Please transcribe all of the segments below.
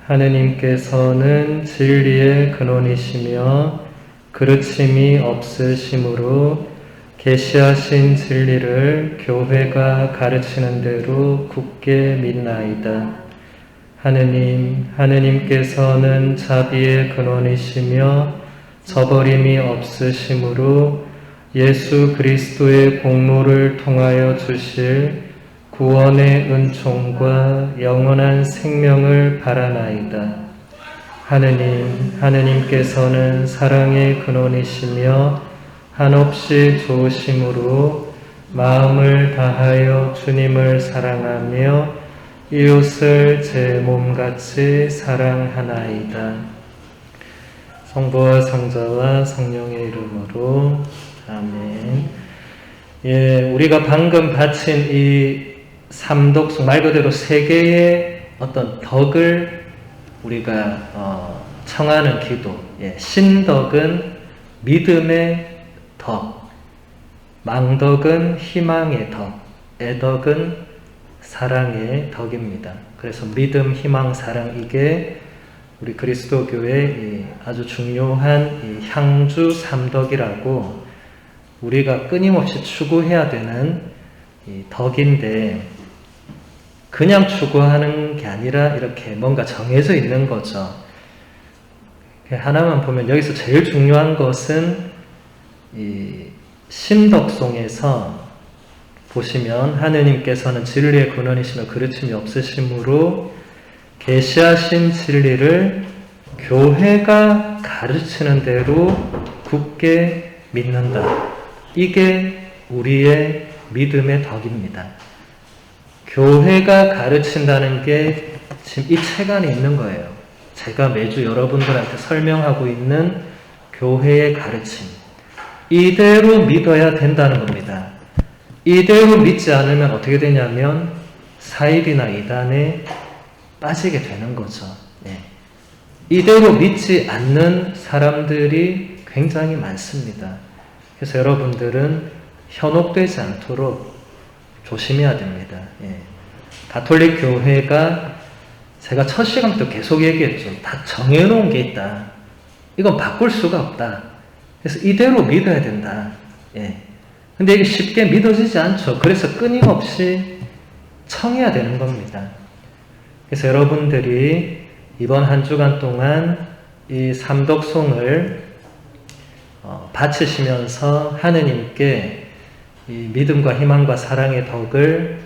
하느님께서는 진리의 근원이시며 그르침이 없으심으로 계시하신 진리를 교회가 가르치는 대로 굳게 믿나이다. 하느님께서는 자비의 근원이시며 저버림이 없으심으로 예수 그리스도의 공로를 통하여 주실 구원의 은총과 영원한 생명을 바라나이다. 하느님께서는 사랑의 근원이시며 한없이 좋으심으로 마음을 다하여 주님을 사랑하며 이웃을 제 몸같이 사랑하나이다. 성부와 성자와 성령의 이름으로 아멘. 우리가 방금 바친 이 삼독송, 말 그대로 세 개의 어떤 덕을 우리가 청하는 기도. 신덕은 믿음의 덕, 망덕은 희망의 덕, 애덕은 사랑의 덕입니다. 그래서 믿음, 희망, 사랑, 이게 우리 그리스도교의 아주 중요한 향주 삼덕이라고 우리가 끊임없이 추구해야 되는 덕인데, 그냥 추구하는 게 아니라 이렇게 뭔가 정해져 있는 거죠. 하나만 보면 여기서 제일 중요한 것은 이 신덕송에서 보시면 하느님께서는 진리의 근원이시며 그르침이 없으심으로 계시하신 진리를 교회가 가르치는 대로 굳게 믿는다. 이게 우리의 믿음의 덕입니다. 교회가 가르친다는 게 지금 이 책 안에 있는 거예요. 제가 매주 여러분들한테 설명하고 있는 교회의 가르침. 이대로 믿어야 된다는 겁니다. 이대로 믿지 않으면 어떻게 되냐면 사입이나 이단에 빠지게 되는 거죠. 이대로 믿지 않는 사람들이 굉장히 많습니다. 그래서 여러분들은 현혹되지 않도록 조심해야 됩니다. 가톨릭 교회가 제가 첫 시간부터 계속 얘기했죠. 다 정해놓은 게 있다. 이건 바꿀 수가 없다. 그래서 이대로 믿어야 된다. 근데 이게 쉽게 믿어지지 않죠. 그래서 끊임없이 청해야 되는 겁니다. 그래서 여러분들이 이번 한 주간 동안 이 삼덕송을 바치시면서 하느님께 이 믿음과 희망과 사랑의 덕을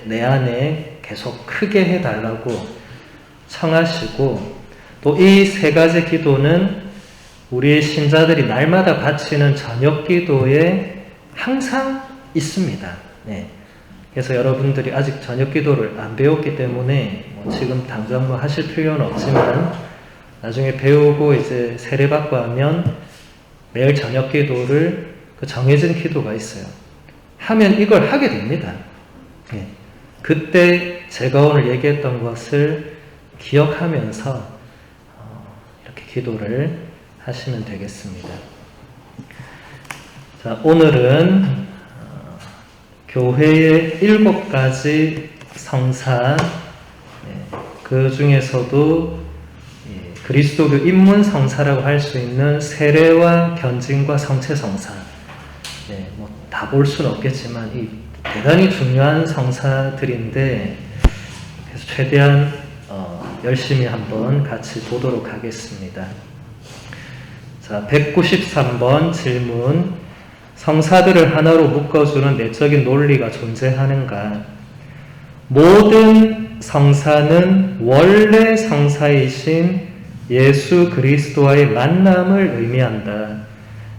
내 안에 계속 크게 해달라고 청하시고, 또 이 세 가지 기도는 우리 신자들이 날마다 바치는 저녁 기도에 항상 있습니다. 그래서 여러분들이 아직 저녁 기도를 안 배웠기 때문에 지금 당장 하실 필요는 없지만 나중에 배우고 이제 세례받고 하면 매일 저녁 기도를 정해진 기도가 있어요. 하면 이걸 하게 됩니다. 그때 제가 오늘 얘기했던 것을 기억하면서 이렇게 기도를 하시면 되겠습니다. 자, 오늘은 교회의 7가지 성사, 그 중에서도 그리스도교 입문 성사라고 할 수 있는 세례와 견진과 성체 성사, 다 볼 수는 없겠지만 이 대단히 중요한 성사들인데, 그래서 최대한 열심히 한번 같이 보도록 하겠습니다. 자, 193번 질문. 성사들을 하나로 묶어주는 내적인 논리가 존재하는가? 모든 성사는 원래 성사이신 예수 그리스도와의 만남을 의미한다.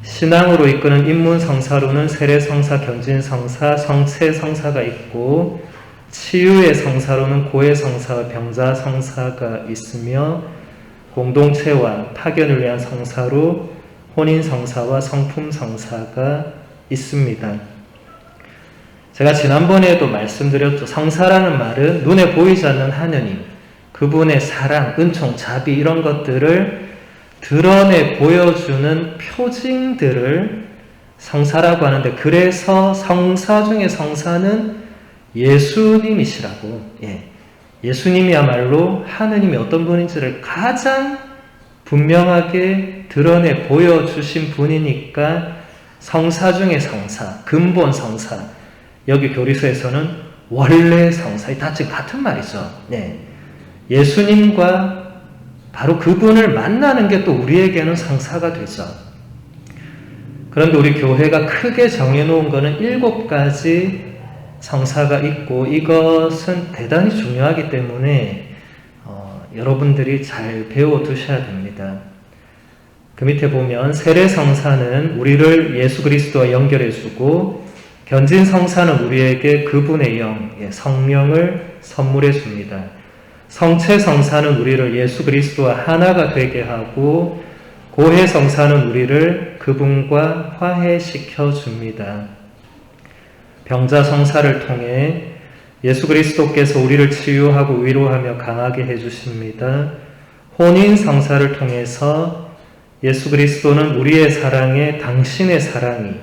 신앙으로 이끄는 입문 성사로는 세례 성사, 견진 성사, 성체 성사가 있고, 치유의 성사로는 고해 성사와 병자 성사가 있으며, 공동체와 파견을 위한 성사로 혼인 성사와 성품 성사가 있습니다. 제가 지난번에도 말씀드렸죠. 성사라는 말은 눈에 보이지 않는 하느님, 그분의 사랑, 은총, 자비 이런 것들을 드러내 보여주는 표징들을 성사라고 하는데, 그래서 성사 중에 성사는 예수님이시라고, 예수님이야말로 하느님이 어떤 분인지를 가장 분명하게 드러내 보여주신 분이니까 성사 중의 성사, 근본 성사, 여기 교리서에서는 원래 성사, 다 지금 같은 말이죠. 네. 예수님과 바로 그분을 만나는 게 또 우리에게는 성사가 되죠. 그런데 우리 교회가 크게 정해놓은 것은 7가지 성사가 있고 이것은 대단히 중요하기 때문에 여러분들이 잘 배워두셔야 됩니다. 그 밑에 보면 세례성사는 우리를 예수 그리스도와 연결해주고 견진성사는 우리에게 그분의 영, 성령을 선물해 줍니다. 성체성사는 우리를 예수 그리스도와 하나가 되게 하고 고해성사는 우리를 그분과 화해시켜 줍니다. 병자성사를 통해 예수 그리스도께서 우리를 치유하고 위로하며 강하게 해주십니다. 혼인성사를 통해서 예수 그리스도는 우리의 사랑에 당신의 사랑이,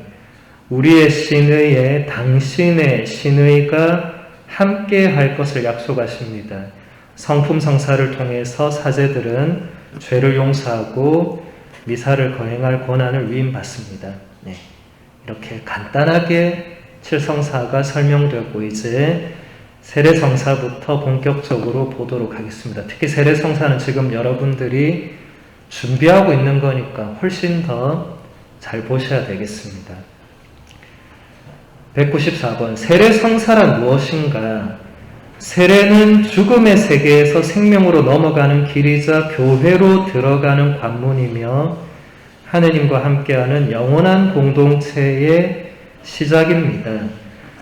우리의 신의에 당신의 신의가 함께 할 것을 약속하십니다. 성품성사를 통해서 사제들은 죄를 용서하고 미사를 거행할 권한을 위임받습니다. 네. 이렇게 간단하게 7성사가 설명되었고 이제 세례성사부터 본격적으로 보도록 하겠습니다. 특히 세례성사는 지금 여러분들이 준비하고 있는 거니까 훨씬 더 잘 보셔야 되겠습니다. 194번 세례성사란 무엇인가? 세례는 죽음의 세계에서 생명으로 넘어가는 길이자 교회로 들어가는 관문이며 하느님과 함께하는 영원한 공동체의 시작입니다.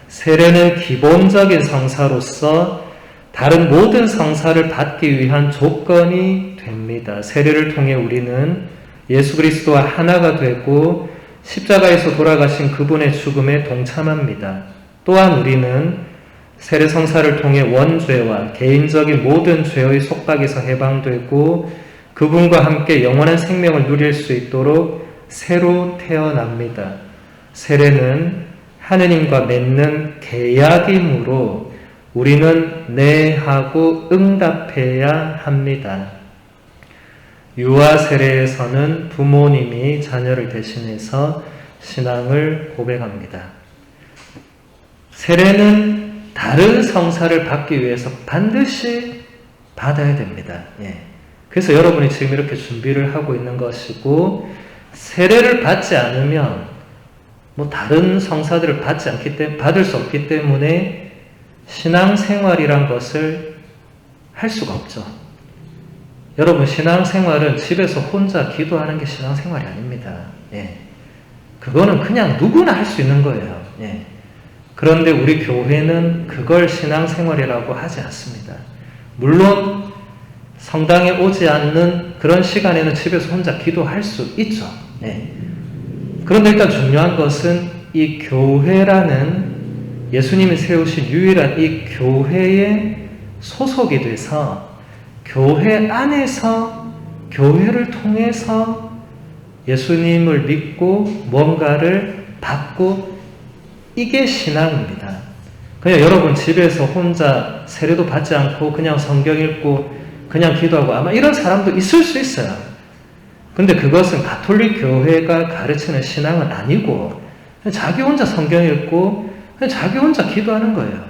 세례는 기본적인 성사로서 다른 모든 성사를 받기 위한 조건이 됩니다. 세례를 통해 우리는 예수 그리스도와 하나가 되고 십자가에서 돌아가신 그분의 죽음에 동참합니다. 또한 우리는 세례 성사를 통해 원죄와 개인적인 모든 죄의 속박에서 해방되고 그분과 함께 영원한 생명을 누릴 수 있도록 새로 태어납니다. 세례는 하느님과 맺는 계약이므로 우리는 네 하고 응답해야 합니다. 유아 세례에서는 부모님이 자녀를 대신해서 신앙을 고백합니다. 세례는 다른 성사를 받기 위해서 반드시 받아야 됩니다. 그래서 여러분이 지금 이렇게 준비를 하고 있는 것이고 세례를 받지 않으면 다른 성사들을 받을 수 없기 때문에 신앙생활이란 것을 할 수가 없죠. 여러분 신앙생활은 집에서 혼자 기도하는 게 신앙생활이 아닙니다. 그거는 그냥 누구나 할 수 있는 거예요. 그런데 우리 교회는 그걸 신앙생활이라고 하지 않습니다. 물론 성당에 오지 않는 그런 시간에는 집에서 혼자 기도할 수 있죠. 그런데 일단 중요한 것은 이 교회라는 예수님이 세우신 유일한 이 교회에 소속이 돼서 교회 안에서 교회를 통해서 예수님을 믿고 뭔가를 받고 이게 신앙입니다. 그냥 여러분 집에서 혼자 세례도 받지 않고 그냥 성경 읽고 그냥 기도하고 아마 이런 사람도 있을 수 있어요. 근데 그것은 가톨릭 교회가 가르치는 신앙은 아니고 자기 혼자 성경 읽고 자기 혼자 기도하는 거예요.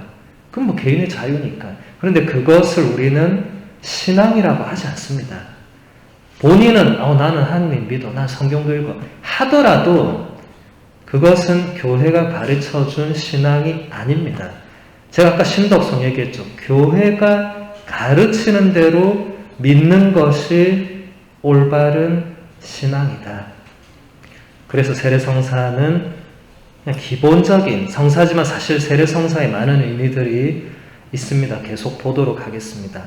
그건 개인의 자유니까. 그런데 그것을 우리는 신앙이라고 하지 않습니다. 본인은 나는 하나님 믿어, 난 성경도 읽어 하더라도 그것은 교회가 가르쳐준 신앙이 아닙니다. 제가 아까 신덕성 얘기했죠. 교회가 가르치는 대로 믿는 것이 올바른 신앙이다. 그래서 세례성사는 그냥 기본적인 성사지만 사실 세례성사에 많은 의미들이 있습니다. 계속 보도록 하겠습니다.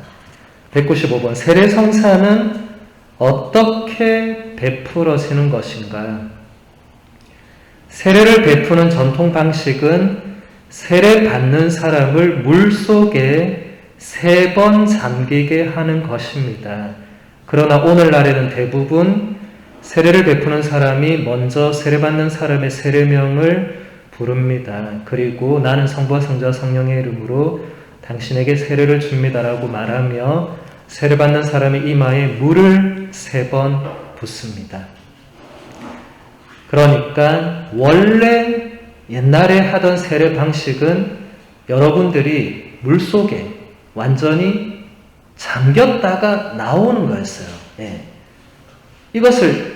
195번 세례성사는 어떻게 베풀어지는 것인가? 세례를 베푸는 전통 방식은 세례 받는 사람을 물속에 3번 잠기게 하는 것입니다. 그러나 오늘날에는 대부분 세례를 베푸는 사람이 먼저 세례받는 사람의 세례명을 부릅니다. 그리고 나는 성부와 성자와 성령의 이름으로 당신에게 세례를 줍니다라고 말하며 세례받는 사람의 이마에 물을 3번 붓습니다. 그러니까 원래 옛날에 하던 세례 방식은 여러분들이 물속에 완전히 잠겼다가 나오는 거였어요. 예. 이것을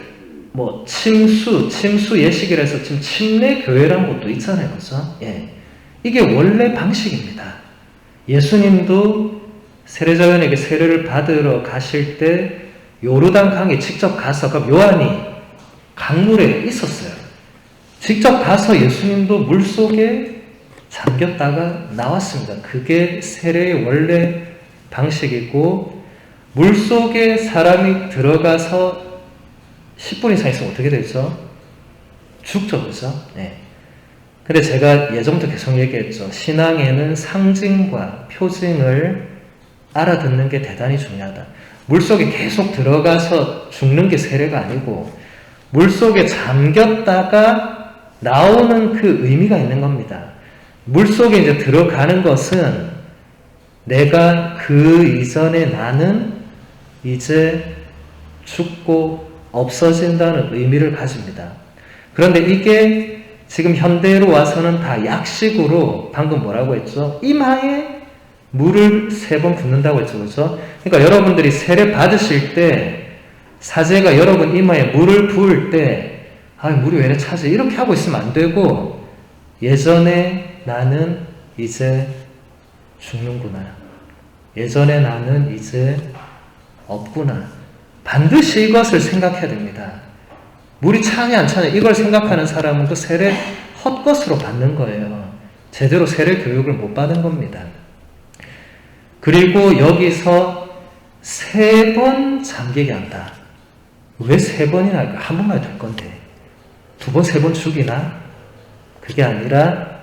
침수 예식이라서 지금 침례 교회라는 것도 있잖아요. 그죠? 예. 이게 원래 방식입니다. 예수님도 세례자연에게 세례를 받으러 가실 때 요르단 강에 직접 가서, 그럼 요한이 강물에 있었어요. 직접 가서 예수님도 물속에 잠겼다가 나왔습니다. 그게 세례의 원래 방식이고, 물속에 사람이 들어가서 10분 이상 있으면 어떻게 되죠? 죽죠. 그죠? 네. 근데 제가 예전부터 계속 얘기했죠. 신앙에는 상징과 표징을 알아듣는 게 대단히 중요하다. 물속에 계속 들어가서 죽는 게 세례가 아니고, 물속에 잠겼다가 나오는 그 의미가 있는 겁니다. 물속에 이제 들어가는 것은 내가 그 이전에 나는 이제 죽고 없어진다는 의미를 가집니다. 그런데 이게 지금 현대로 와서는 다 약식으로, 방금 뭐라고 했죠? 이마에 물을 3번 붓는다고 했죠. 그렇죠? 그러니까 여러분들이 세례 받으실 때 사제가 여러분 이마에 물을 부을 때 물이 왜 이래 차지? 이렇게 하고 있으면 안 되고, 예전에 나는 이제 죽는구나. 예전에 나는 이제 없구나. 반드시 이것을 생각해야 됩니다. 물이 차냐 안 차냐 이걸 생각하는 사람은 그 세례 헛것으로 받는 거예요. 제대로 세례 교육을 못 받은 겁니다. 그리고 여기서 3번 잠기게 한다. 왜 3번이나 할까? 한 번만 될 건데 2번, 3번 죽이나? 그게 아니라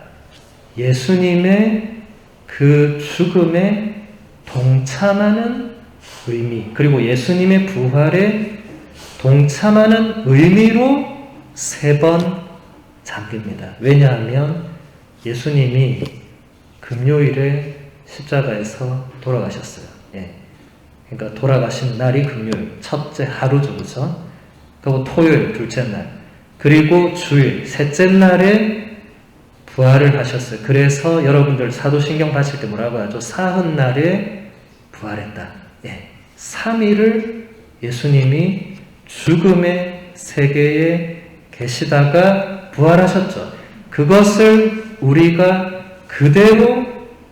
예수님의 그 죽음에 동참하는 의미, 그리고 예수님의 부활에 동참하는 의미로 3번 잠깁니다. 왜냐하면 예수님이 금요일에 십자가에서 돌아가셨어요. 예. 그러니까 돌아가신 날이 금요일, 첫째 하루죠. 그죠? 그리고 토요일, 둘째 날, 그리고 주일, 셋째 날에 부활을 하셨어요. 그래서 여러분들 사도신경 봤을 때 뭐라고 하죠? 사흔날에 부활했다. 예. 3일을 예수님이 죽음의 세계에 계시다가 부활하셨죠. 그것을 우리가 그대로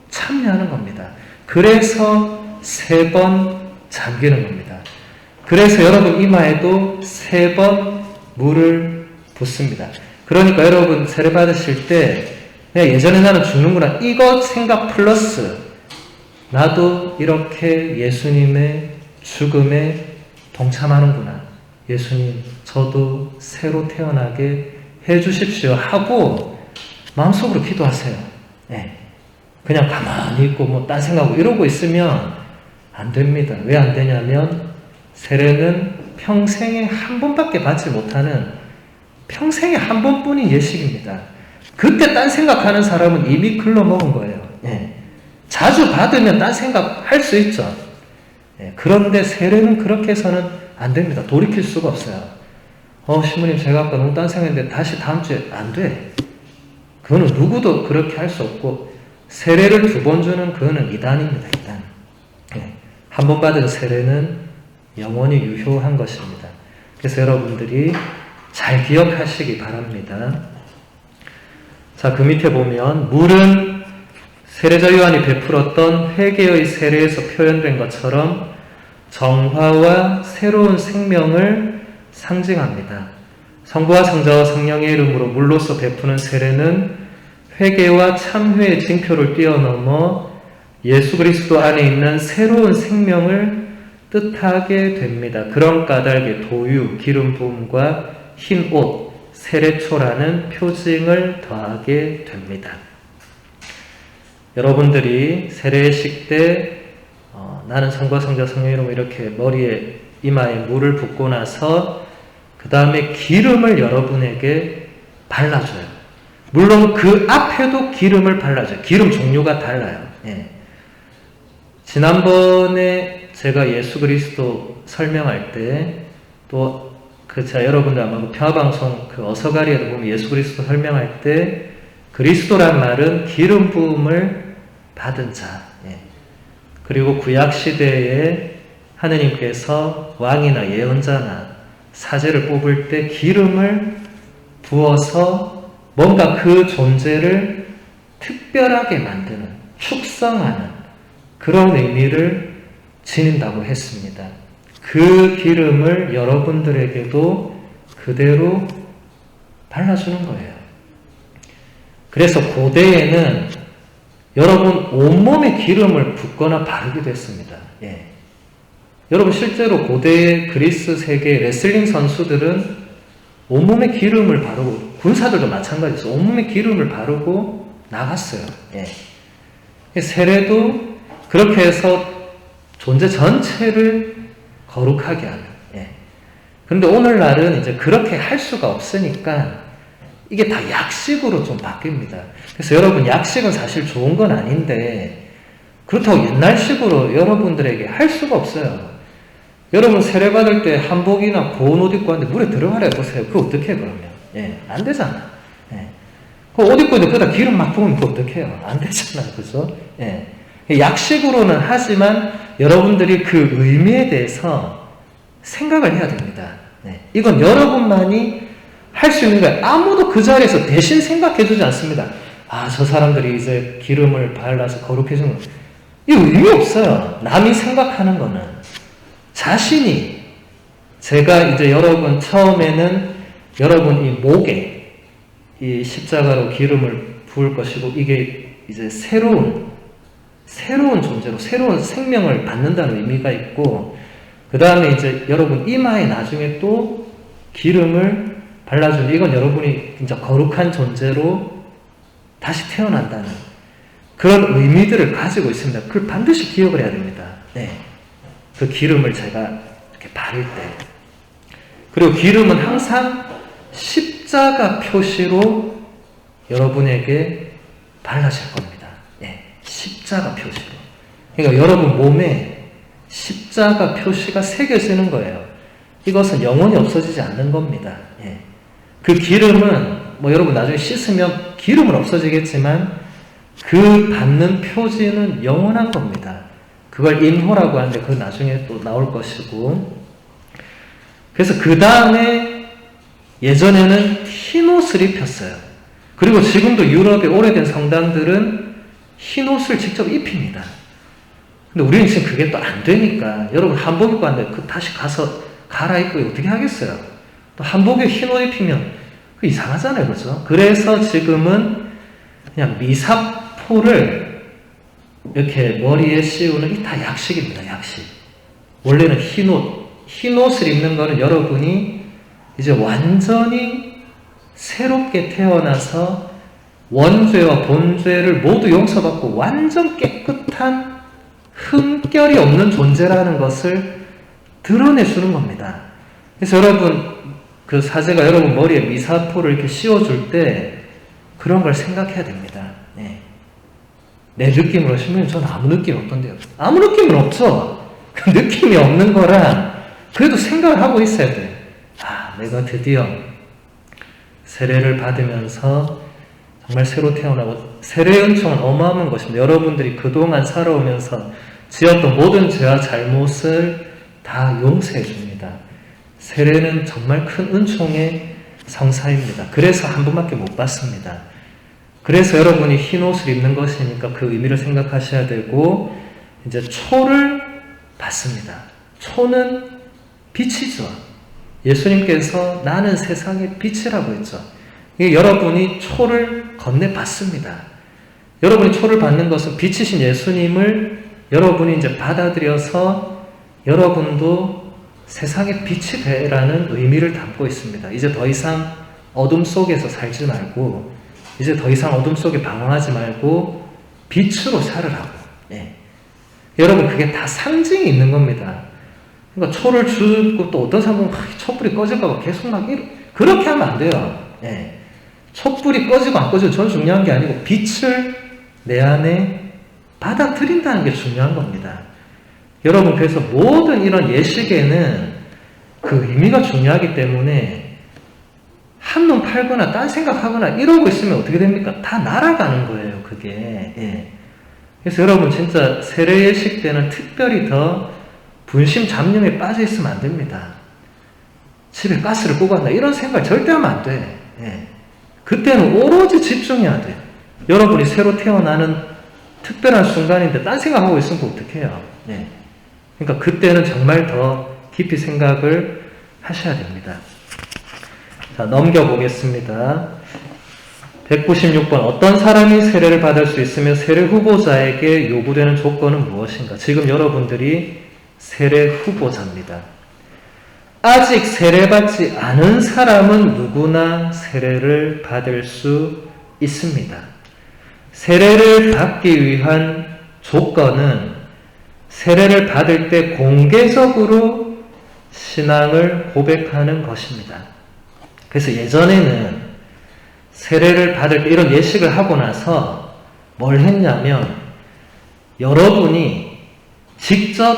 참여하는 겁니다. 그래서 3번 잠기는 겁니다. 그래서 여러분 이마에도 3번 물을 붓습니다. 그러니까 여러분 세례 받으실 때 예전에 나는 죽는구나 이것 생각 플러스 나도 이렇게 예수님의 죽음에 동참하는구나. 예수님 저도 새로 태어나게 해주십시오 하고 마음속으로 기도하세요. 네. 그냥 가만히 있고 딴 생각하고 이러고 있으면 안 됩니다. 왜 안 되냐면 세례는 평생에 한 번밖에 받지 못하는 평생에 한 번뿐인 예식입니다. 그때 딴 생각하는 사람은 이미 글러먹은 거예요. 예. 자주 받으면 딴 생각 할 수 있죠. 예. 그런데 세례는 그렇게 해서는 안 됩니다. 돌이킬 수가 없어요. 신부님 제가 아까 너무 딴 생각했는데 다시 다음 주에 안 돼. 그거는 누구도 그렇게 할 수 없고 세례를 2번 주는 그거는 이단입니다. 이단. 예. 한 번 받은 세례는 영원히 유효한 것입니다. 그래서 여러분들이 잘 기억하시기 바랍니다. 자, 그 밑에 보면 물은 세례자 요한이 베풀었던 회개의 세례에서 표현된 것처럼 정화와 새로운 생명을 상징합니다. 성부와 성자와 성령의 이름으로 물로서 베푸는 세례는 회개와 참회의 징표를 뛰어넘어 예수 그리스도 안에 있는 새로운 생명을 뜻하게 됩니다. 그런 까닭에 도유, 기름 부음과 흰 옷, 세례초라는 표징을 더하게 됩니다. 여러분들이 세례식 때 나는 성부와 성자 성령의 이름으로 이렇게 머리에 이마에 물을 붓고 나서 그 다음에 기름을 여러분에게 발라줘요. 물론 그 앞에도 기름을 발라줘요. 기름 종류가 달라요. 예. 지난번에 제가 예수 그리스도 설명할 때 또 제가 여러분들 아마 평화방송 어서가리에도 보면 예수 그리스도 설명할 때 그리스도란 말은 기름 부음을 받은 자, 그리고 구약 시대에 하느님께서 왕이나 예언자나 사제를 뽑을 때 기름을 부어서 뭔가 그 존재를 특별하게 만드는, 축성하는 그런 의미를 지닌다고 했습니다. 그 기름을 여러분들에게도 그대로 발라주는 거예요. 그래서 고대에는 여러분 온몸에 기름을 붓거나 바르기도 했습니다. 여러분 실제로 고대 그리스 세계 레슬링 선수들은 온몸에 기름을 바르고, 군사들도 마찬가지였어요. 온몸에 기름을 바르고 나갔어요. 세례도 그렇게 해서 존재 전체를 거룩하게 하는. 그런데 오늘날은 이제 그렇게 할 수가 없으니까 이게 다 약식으로 좀 바뀝니다. 그래서 여러분 약식은 사실 좋은 건 아닌데 그렇다고 옛날식으로 여러분들에게 할 수가 없어요. 여러분 세례받을 때 한복이나 고운 옷 입고 왔는데 물에 들어가라 해보세요. 그거 어떻게 해 그러면? 안 되잖아. 그 옷 입고 있는데 그러다 기름 막 부으면 그거 어떻게 해요? 안 되잖아요. 그죠? 약식으로는 하지만 여러분들이 그 의미에 대해서 생각을 해야 됩니다. 이건 여러분만이 할 수 있는 거예요. 아무도 그 자리에서 대신 생각해 주지 않습니다. 아, 저 사람들이 이제 기름을 발라서 거룩해지는 거. 이거 의미 없어요. 남이 생각하는 거는. 자신이, 제가 이제 여러분 처음에는 여러분 이 목에 이 십자가로 기름을 부을 것이고 이게 이제 새로운 존재로 새로운 생명을 받는다는 의미가 있고, 그 다음에 이제 여러분 이마에 나중에 또 기름을 발라주는, 이건 여러분이 진짜 거룩한 존재로 다시 태어난다는 그런 의미들을 가지고 있습니다. 그걸 반드시 기억을 해야 됩니다. 그 기름을 제가 이렇게 바를 때. 그리고 기름은 항상 십자가 표시로 여러분에게 발라질 겁니다. 십자가 표시로. 그러니까 여러분 몸에 십자가 표시가 새겨지는 거예요. 이것은 영원히 없어지지 않는 겁니다. 그 기름은 여러분 나중에 씻으면 기름은 없어지겠지만 그 받는 표지는 영원한 겁니다. 그걸 인호라고 하는데 그건 나중에 또 나올 것이고, 그래서 그 다음에 예전에는 흰 옷을 입혔어요. 그리고 지금도 유럽의 오래된 성당들은 흰 옷을 직접 입힙니다. 근데 우리는 지금 그게 또 안 되니까 여러분 한복 입고 왔는데 다시 가서 갈아입고 어떻게 하겠어요? 또 한복에 흰 옷 입히면 그 이상하잖아요, 그죠? 그래서 지금은 그냥 미사포를 이렇게 머리에 씌우는 이 다 약식입니다, 약식. 원래는 흰 옷을 입는 거는 여러분이 이제 완전히 새롭게 태어나서 원죄와 본죄를 모두 용서받고 완전 깨끗한 흠결이 없는 존재라는 것을 드러내주는 겁니다. 그래서 여러분, 그 사제가 여러분 머리에 미사포를 이렇게 씌워줄 때 그런 걸 생각해야 됩니다. 내 느낌으로 신부님 저는 아무 느낌 없던데요. 아무 느낌은 없죠. 그 느낌이 없는 거랑 그래도 생각을 하고 있어야 돼. 아, 내가 드디어 세례를 받으면서 정말 새로 태어나고, 세례 은총은 어마어마한 것입니다. 여러분들이 그동안 살아오면서 지었던 모든 죄와 잘못을 다 용서해 줍니다. 세례는 정말 큰 은총의 성사입니다. 그래서 한 번밖에 못 받습니다. 그래서 여러분이 흰 옷을 입는 것이니까 그 의미를 생각하셔야 되고, 이제 초를 받습니다. 초는 빛이죠. 예수님께서 나는 세상의 빛이라고 했죠. 여러분이 초를 건네받습니다. 여러분이 초를 받는 것은 빛이신 예수님을 여러분이 이제 받아들여서 여러분도 세상의 빛이 되라는 의미를 담고 있습니다. 이제 더 이상 어둠 속에서 살지 말고, 이제 더 이상 어둠 속에 방황하지 말고 빛으로 살으라고. 여러분 그게 다 상징이 있는 겁니다. 그러니까 초를 주고 또 어떤 사람은 촛불이 꺼질까 봐 계속 그렇게 하면 안 돼요. 촛불이 꺼지고 안 꺼지고 저는 중요한 게 아니고 빛을 내 안에 받아들인다는 게 중요한 겁니다. 여러분, 그래서 모든 이런 예식에는 그 의미가 중요하기 때문에 한눈 팔거나 딴 생각하거나 이러고 있으면 어떻게 됩니까? 다 날아가는 거예요, 그게. 예. 그래서 여러분, 진짜 세례 예식 때는 특별히 더 분심 잡념에 빠져 있으면 안 됩니다. 집에 가스를 끄고 한다, 이런 생각 절대 하면 안 돼. 예. 그때는 오로지 집중해야 돼. 여러분이 새로 태어나는 특별한 순간인데 딴 생각하고 있으면 어떡해요. 예. 그러니까 그때는 정말 더 깊이 생각을 하셔야 됩니다. 자, 넘겨보겠습니다. 196번. 어떤 사람이 세례를 받을 수 있으며 세례 후보자에게 요구되는 조건은 무엇인가? 지금 여러분들이 세례 후보자입니다. 아직 세례받지 않은 사람은 누구나 세례를 받을 수 있습니다. 세례를 받기 위한 조건은 세례를 받을 때 공개적으로 신앙을 고백하는 것입니다. 그래서 예전에는 세례를 받을 때 이런 예식을 하고 나서 뭘 했냐면 여러분이 직접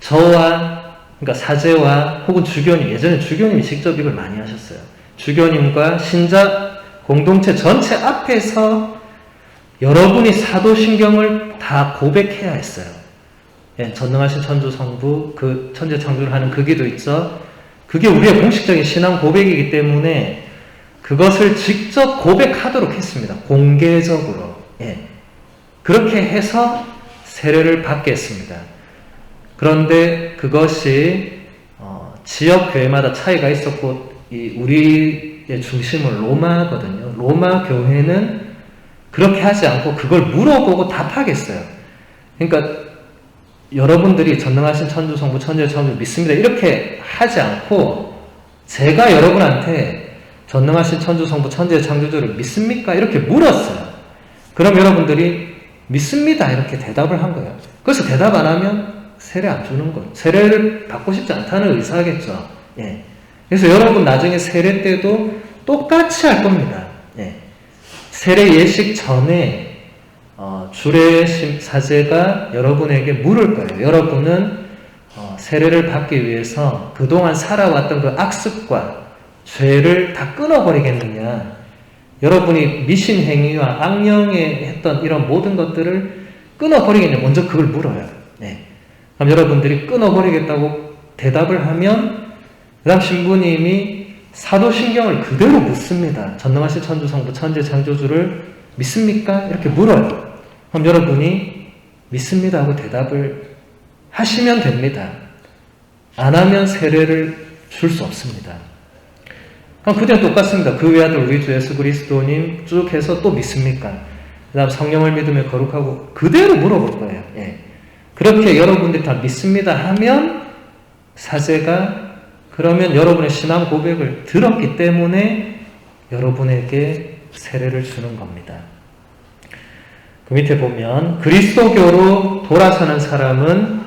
저와 그러니까 사제와 혹은 주교님, 예전에 주교님이 직접 이걸 많이 하셨어요. 주교님과 신자 공동체 전체 앞에서 여러분이 사도신경을 다 고백해야 했어요. 예, 전능하신 천주성부, 그 천재창조를 하는 그 기도 있죠. 그게 우리의 공식적인 신앙 고백이기 때문에 그것을 직접 고백하도록 했습니다. 공개적으로. 예. 그렇게 해서 세례를 받게 했습니다. 그런데 그것이 지역 교회마다 차이가 있었고 우리의 중심은 로마거든요. 로마 교회는 그렇게 하지 않고 그걸 물어보고 답하겠어요. 그러니까 여러분들이 전능하신 천주성부, 천재창조 믿습니다, 이렇게 하지 않고 제가 여러분한테 전능하신 천주성부, 천재창조주를 믿습니까? 이렇게 물었어요. 그럼 여러분들이 믿습니다, 이렇게 대답을 한 거예요. 그래서 대답 안 하면 세례 안 주는 거예요. 세례를 받고 싶지 않다는 의사겠죠. 예. 그래서 여러분 나중에 세례 때도 똑같이 할 겁니다. 예. 세례 예식 전에 주례 사제가 여러분에게 물을 거예요. 여러분은 세례를 받기 위해서 그동안 살아왔던 그 악습과 죄를 다 끊어버리겠느냐, 여러분이 미신행위와 악령에 했던 이런 모든 것들을 끊어버리겠느냐, 먼저 그걸 물어요. 네. 그럼 여러분들이 끊어버리겠다고 대답을 하면 그 다음 신부님이 사도신경을 그대로 묻습니다. 전능하신 천주성부, 천재창조주를 믿습니까? 이렇게 물어요. 그럼 여러분이 믿습니다 하고 대답을 하시면 됩니다. 안 하면 세례를 줄 수 없습니다. 그럼 그때는 똑같습니다. 그 외아들 우리 주 예수 그리스도님 쭉 해서 또 믿습니까? 그 다음 성령을 믿으며 거룩하고 그대로 물어볼 거예요. 예. 그렇게 여러분들이 다 믿습니다 하면 사제가 그러면 여러분의 신앙 고백을 들었기 때문에 여러분에게 세례를 주는 겁니다. 그 밑에 보면 그리스도교로 돌아서는 사람은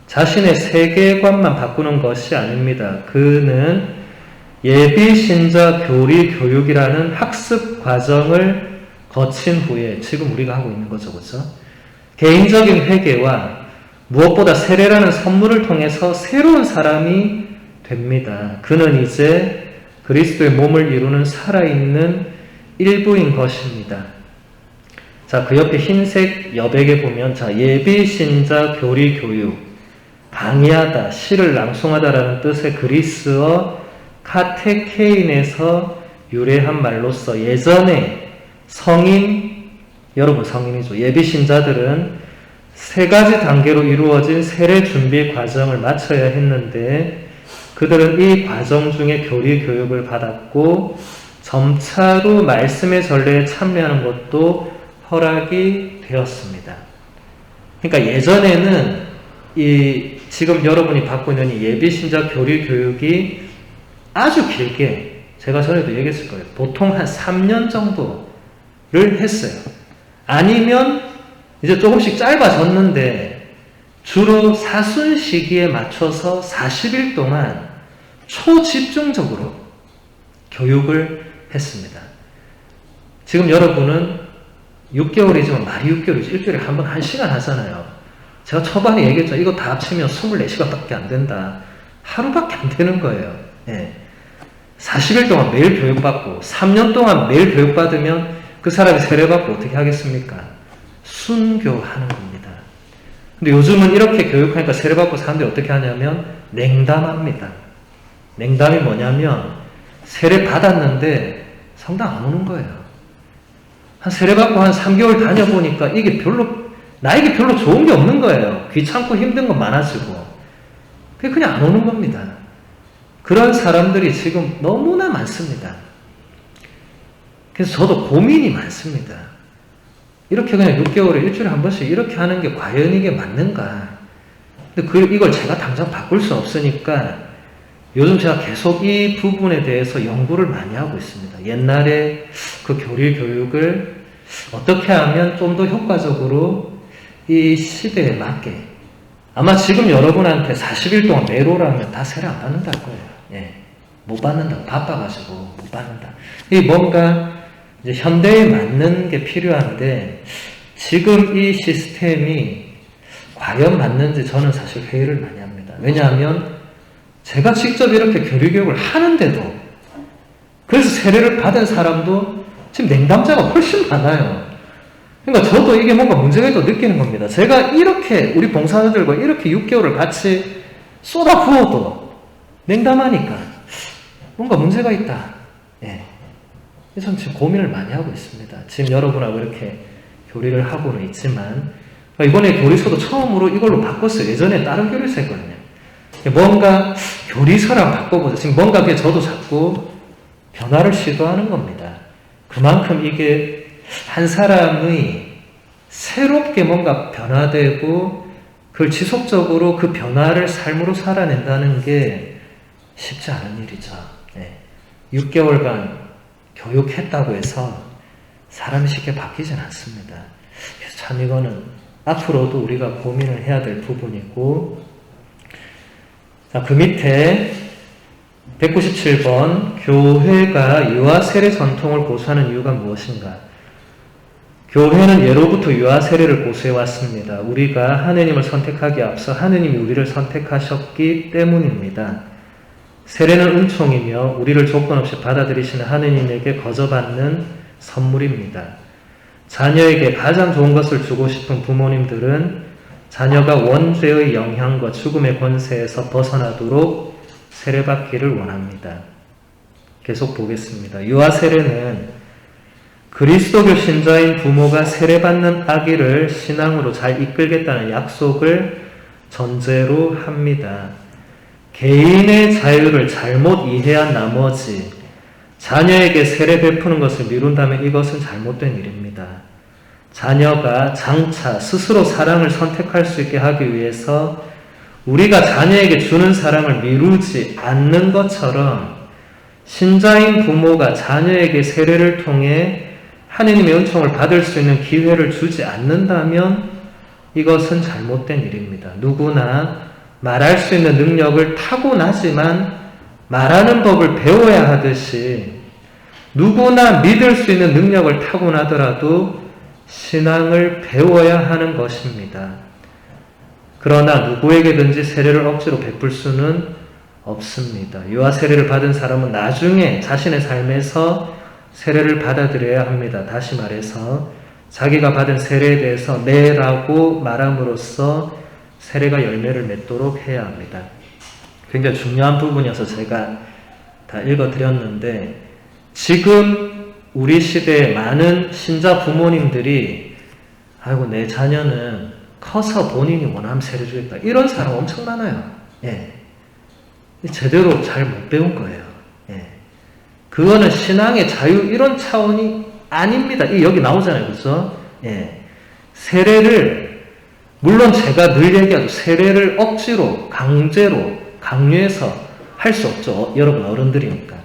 자신의 세계관만 바꾸는 것이 아닙니다. 그는 예비신자 교리 교육이라는 학습 과정을 거친 후에 지금 우리가 하고 있는 거죠. 그렇죠? 개인적인 회개와 무엇보다 세례라는 선물을 통해서 새로운 사람이 됩니다. 그는 이제 그리스도의 몸을 이루는 살아있는 일부인 것입니다. 자, 그 옆에 흰색 여백에 보면 자, 예비신자 교리 교육, 강의하다, 시를 낭송하다라는 뜻의 그리스어 카테케인에서 유래한 말로서 예전에 여러분 성인이죠. 예비신자들은 세 가지 단계로 이루어진 세례 준비 과정을 마쳐야 했는데 그들은 이 과정 중에 교리 교육을 받았고 점차로 말씀의 전례에 참여하는 것도 허락이 되었습니다. 그러니까 예전에는 지금 여러분이 받고 있는 이 예비신자 교리 교육이 아주 길게, 제가 전에도 얘기했을 거예요. 보통 한 3년 정도를 했어요. 아니면 이제 조금씩 짧아졌는데 주로 사순 시기에 맞춰서 40일 동안 초집중적으로 교육을 했습니다. 지금 여러분은 6개월이지만 말이 6개월이죠. 일주일에 한 번 1시간 하잖아요. 제가 초반에 얘기했죠. 이거 다 합치면 24시간밖에 안 된다. 하루밖에 안 되는 거예요. 예. 40일 동안 매일 교육받고 3년 동안 매일 교육받으면 그 사람이 세례받고 어떻게 하겠습니까? 순교하는 겁니다. 근데 요즘은 이렇게 교육하니까 세례받고 사람들이 어떻게 하냐면 냉담합니다. 냉담이 뭐냐면 세례 받았는데 성당 안 오는 거예요. 한 세례받고 한 3개월 다녀보니까 이게 나에게 별로 좋은 게 없는 거예요. 귀찮고 힘든 건 많아지고. 그게 그냥 안 오는 겁니다. 그런 사람들이 지금 너무나 많습니다. 그래서 저도 고민이 많습니다. 이렇게 그냥 6개월에 일주일에 한 번씩 이렇게 하는 게 과연 이게 맞는가? 근데 이걸 제가 당장 바꿀 수 없으니까 요즘 제가 계속 이 부분에 대해서 연구를 많이 하고 있습니다. 옛날에 그 교리 교육을 어떻게 하면 좀 더 효과적으로 이 시대에 맞게, 아마 지금 여러분한테 40일 동안 매일 오라 하면 다 세례 안 받는다 거예요. 예. 못 받는다고. 바빠가지고 못 받는다. 이 뭔가 이제 현대에 맞는 게 필요한데 지금 이 시스템이 과연 맞는지 저는 사실 회의를 많이 합니다. 왜냐하면 제가 직접 이렇게 교리교육을 하는데도, 그래서 세례를 받은 사람도 지금 냉담자가 훨씬 많아요. 그러니까 저도 이게 뭔가 문제가 있다고 느끼는 겁니다. 제가 이렇게 우리 봉사자들과 이렇게 6개월을 같이 쏟아부어도 냉담하니까 뭔가 문제가 있다. 예. 저는 지금 고민을 많이 하고 있습니다. 지금 여러분하고 이렇게 교리를 하고는 있지만, 이번에 교리서도 처음으로 이걸로 바꿨어요. 예전에 다른 교리서 했거든요. 뭔가 교리서랑 바꿔보자. 지금 뭔가 그게 저도 자꾸 변화를 시도하는 겁니다. 그만큼 이게 한 사람의 새롭게 뭔가 변화되고 그걸 지속적으로 그 변화를 삶으로 살아낸다는 게 쉽지 않은 일이죠. 네. 6개월간 교육했다고 해서 사람이 쉽게 바뀌진 않습니다. 그래서 참 이거는 앞으로도 우리가 고민을 해야 될 부분이고, 자, 그 밑에 197번 교회가 유아 세례 전통을 고수하는 이유가 무엇인가? 교회는 예로부터 유아 세례를 고수해 왔습니다. 우리가 하느님을 선택하기에 앞서 하느님이 우리를 선택하셨기 때문입니다. 세례는 은총이며 우리를 조건 없이 받아들이시는 하느님에게 거저받는 선물입니다. 자녀에게 가장 좋은 것을 주고 싶은 부모님들은 자녀가 원죄의 영향과 죽음의 권세에서 벗어나도록 세례받기를 원합니다. 계속 보겠습니다. 유아 세례는 그리스도교 신자인 부모가 세례받는 아기를 신앙으로 잘 이끌겠다는 약속을 전제로 합니다. 개인의 자유를 잘못 이해한 나머지 자녀에게 세례 베푸는 것을 미룬다면 이것은 잘못된 일입니다. 자녀가 장차 스스로 사랑을 선택할 수 있게 하기 위해서 우리가 자녀에게 주는 사랑을 미루지 않는 것처럼 신자인 부모가 자녀에게 세례를 통해 하느님의 은총을 받을 수 있는 기회를 주지 않는다면 이것은 잘못된 일입니다. 누구나 말할 수 있는 능력을 타고나지만 말하는 법을 배워야 하듯이 누구나 믿을 수 있는 능력을 타고나더라도 신앙을 배워야 하는 것입니다. 그러나 누구에게든지 세례를 억지로 베풀 수는 없습니다. 유아 세례를 받은 사람은 나중에 자신의 삶에서 세례를 받아들여야 합니다. 다시 말해서 자기가 받은 세례에 대해서 네라고 말함으로써 세례가 열매를 맺도록 해야 합니다. 굉장히 중요한 부분이어서 제가 다 읽어드렸는데, 지금 우리 시대에 많은 신자 부모님들이 아이고 내 자녀는 커서 본인이 원하면 세례 주겠다, 이런 사람 엄청 많아요. 예. 제대로 잘 못 배운 거예요. 예. 그거는 신앙의 자유 이런 차원이 아닙니다. 여기 나오잖아요. 그렇죠? 예. 세례를, 물론 제가 늘 얘기하죠. 세례를 억지로 강제로 강요해서 할 수 없죠. 여러분 어른들이니까.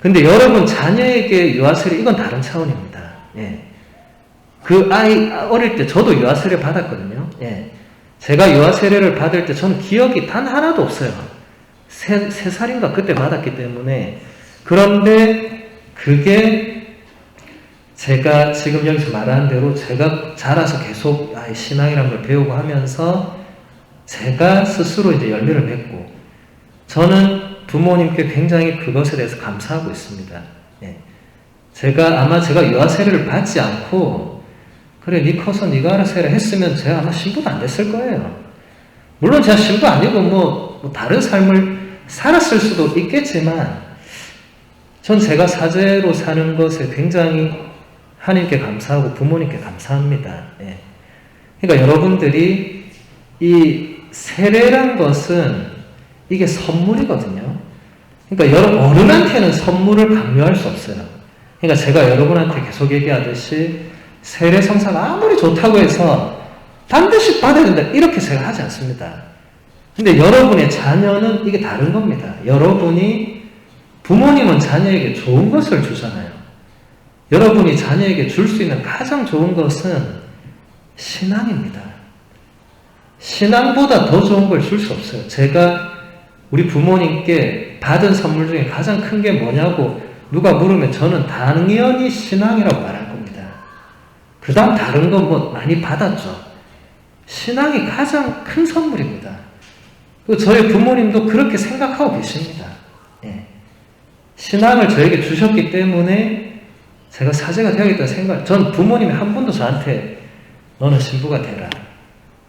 근데 여러분 자녀에게 유아세례, 이건 다른 차원입니다. 예. 그 아이 어릴 때 저도 유아세례 받았거든요. 예. 제가 유아세례를 받을 때 저는 기억이 단 하나도 없어요. 3살인가 그때 받았기 때문에. 그런데 그게 제가 지금 여기서 말하는 대로 제가 자라서 계속 신앙이라는 걸 배우고 하면서 제가 스스로 이제 열매를 맺고, 저는 부모님께 굉장히 그것에 대해서 감사하고 있습니다. 제가 유아 세례를 받지 않고, 그래, 니 커서 니가 알아서 해라 했으면 제가 아마 신부도 안 됐을 거예요. 물론 제가 신부 아니고 뭐 다른 삶을 살았을 수도 있겠지만, 전 제가 사제로 사는 것에 굉장히 하나님께 감사하고 부모님께 감사합니다. 그러니까 여러분들이 이 세례란 것은 이게 선물이거든요. 그러니까 어른한테는 선물을 강요할 수 없어요. 그러니까 제가 여러분한테 계속 얘기하듯이 세례 성사가 아무리 좋다고 해서 반드시 받아야 된다 이렇게 제가 하지 않습니다. 근데 여러분의 자녀는 이게 다른 겁니다. 부모님은 자녀에게 좋은 것을 주잖아요. 여러분이 자녀에게 줄 수 있는 가장 좋은 것은 신앙입니다. 신앙보다 더 좋은 걸 줄 수 없어요. 제가 우리 부모님께 받은 선물 중에 가장 큰 게 뭐냐고 누가 물으면 저는 당연히 신앙이라고 말할 겁니다. 그 다음 다른 건 뭐 많이 받았죠. 신앙이 가장 큰 선물입니다. 그리고 저희 부모님도 그렇게 생각하고 계십니다. 신앙을 저에게 주셨기 때문에 제가 사제가 되어야겠다는 생각, 전 부모님이 한 번도 저한테 너는 신부가 되라,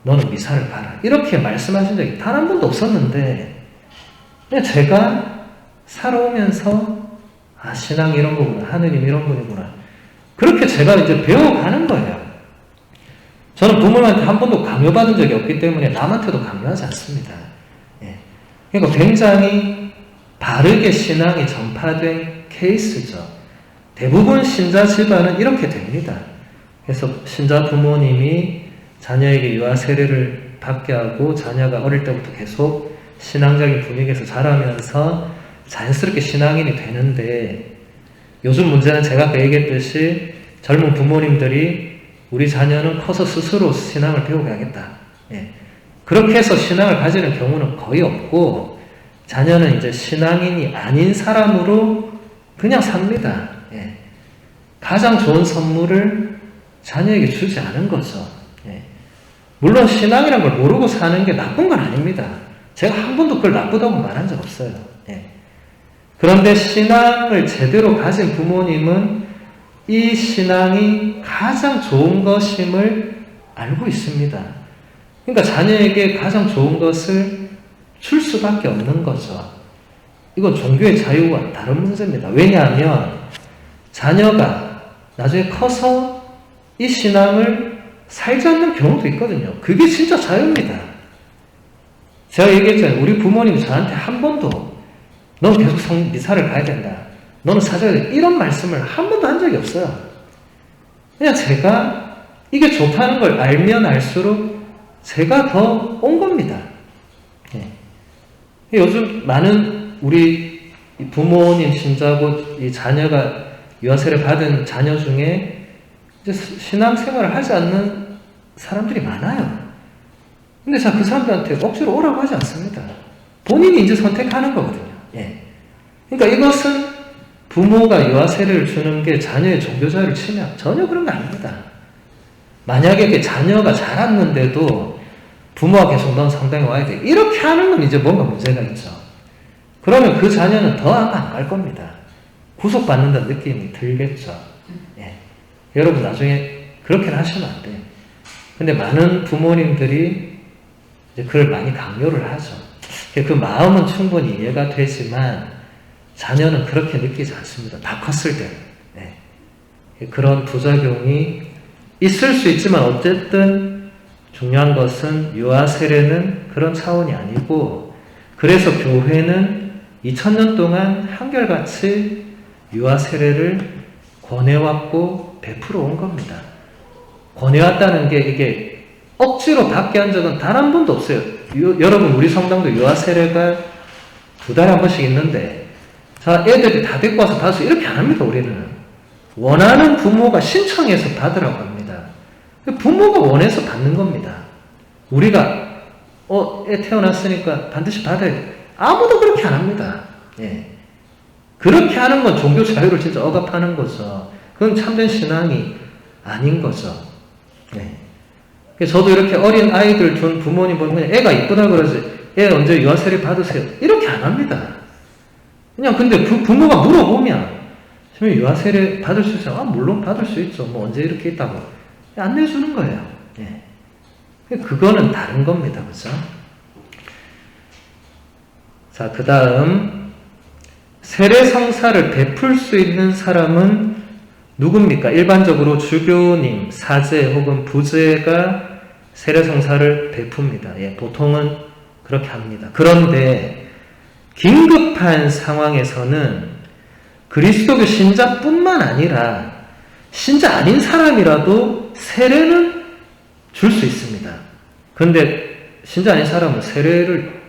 너는 미사를 가라 이렇게 말씀하신 적이 단 한 번도 없었는데, 그냥 제가 살아오면서 신앙이 이런 거구나, 하느님 이런 분이구나, 그렇게 제가 이제 배워가는 거예요. 저는 부모님한테 한 번도 강요받은 적이 없기 때문에 남한테도 강요하지 않습니다. 그러니까 굉장히 바르게 신앙이 전파된 케이스죠. 대부분 신자 집안은 이렇게 됩니다. 그래서 신자 부모님이 자녀에게 유아 세례를 받게 하고 자녀가 어릴 때부터 계속 신앙적인 분위기에서 자라면서 자연스럽게 신앙인이 되는데, 요즘 문제는 제가 아까 얘기했듯이 젊은 부모님들이 우리 자녀는 커서 스스로 신앙을 배워가야겠다. 그렇게 해서 신앙을 가지는 경우는 거의 없고, 자녀는 이제 신앙인이 아닌 사람으로 그냥 삽니다. 가장 좋은 선물을 자녀에게 주지 않은 거죠. 물론 신앙이란 걸 모르고 사는 게 나쁜 건 아닙니다. 제가 한 번도 그걸 나쁘다고 말한 적 없어요. 그런데 신앙을 제대로 가진 부모님은 이 신앙이 가장 좋은 것임을 알고 있습니다. 그러니까 자녀에게 가장 좋은 것을 줄 수밖에 없는 거죠. 이건 종교의 자유와 다른 문제입니다. 왜냐하면 자녀가 나중에 커서 이 신앙을 살지 않는 경우도 있거든요. 그게 진짜 자유입니다. 제가 얘기했잖아요. 우리 부모님이 저한테 한 번도 넌 계속 미사를 가야 된다, 너는 사제가 된다, 이런 말씀을 한 번도 한 적이 없어요. 그냥 제가 이게 좋다는 걸 알면 알수록 제가 더 온 겁니다. 요즘 많은 우리 부모님 신자고 이 자녀가 유아세례 받은 자녀 중에 이제 신앙생활을 하지 않는 사람들이 많아요. 근데 제가 그 사람들한테 억지로 오라고 하지 않습니다. 본인이 이제 선택하는 거거든요. 그러니까 이것은 부모가 유아세례를 주는 게 자녀의 종교자유를 침해하고 전혀 그런 거 아닙니다. 만약에 자녀가 자랐는데도 부모가 계속 넌 성당에 와야 돼, 이렇게 하는 건 이제 뭔가 문제가 있죠. 그러면 그 자녀는 더 아마 안 갈 겁니다. 구속받는다는 느낌이 들겠죠. 여러분 나중에 그렇게는 하시면 안 돼요. 근데 많은 부모님들이 이제 그걸 많이 강요를 하죠. 그 마음은 충분히 이해가 되지만 자녀는 그렇게 느끼지 않습니다. 다 컸을 때. 그런 부작용이 있을 수 있지만 어쨌든 중요한 것은 유아 세례는 그런 차원이 아니고, 그래서 교회는 2000년 동안 한결같이 유아 세례를 권해왔고 베풀어 온 겁니다. 권해왔다는 게 이게 억지로 받게 한 적은 단 한 번도 없어요. 여러분 우리 성당도 유아 세례가 2달에 한 번씩 있는데, 자 애들이 다 데리고 와서 받을 수 이렇게 안 합니다. 우리는 원하는 부모가 신청해서 받으라고 합니다. 부모가 원해서 받는 겁니다. 우리가 애 태어났으니까 반드시 받아야 돼, 아무도 그렇게 안 합니다. 그렇게 하는 건 종교 자유를 진짜 억압하는 거죠. 그건 참된 신앙이 아닌 거죠. 네. 저도 이렇게 어린 아이들 둔 부모님 보면 그냥 애가 이쁘다 그러지, 애 언제 유아세례 받으세요? 이렇게 안 합니다. 그냥 근데 부모가 물어보면, 유아세례 받을 수 있어요? 물론 받을 수 있죠. 뭐 언제 이렇게 있다고. 안 내주는 거예요. 예. 그거는 다른 겁니다. 그죠? 자, 그 다음, 세례성사를 베풀 수 있는 사람은 누굽니까? 일반적으로 주교님, 사제 혹은 부제가 세례성사를 베풉니다. 예, 보통은 그렇게 합니다. 그런데 긴급한 상황에서는 그리스도교 신자뿐만 아니라 신자 아닌 사람이라도 세례는 줄 수 있습니다. 그런데 신자 아닌 사람은 세례를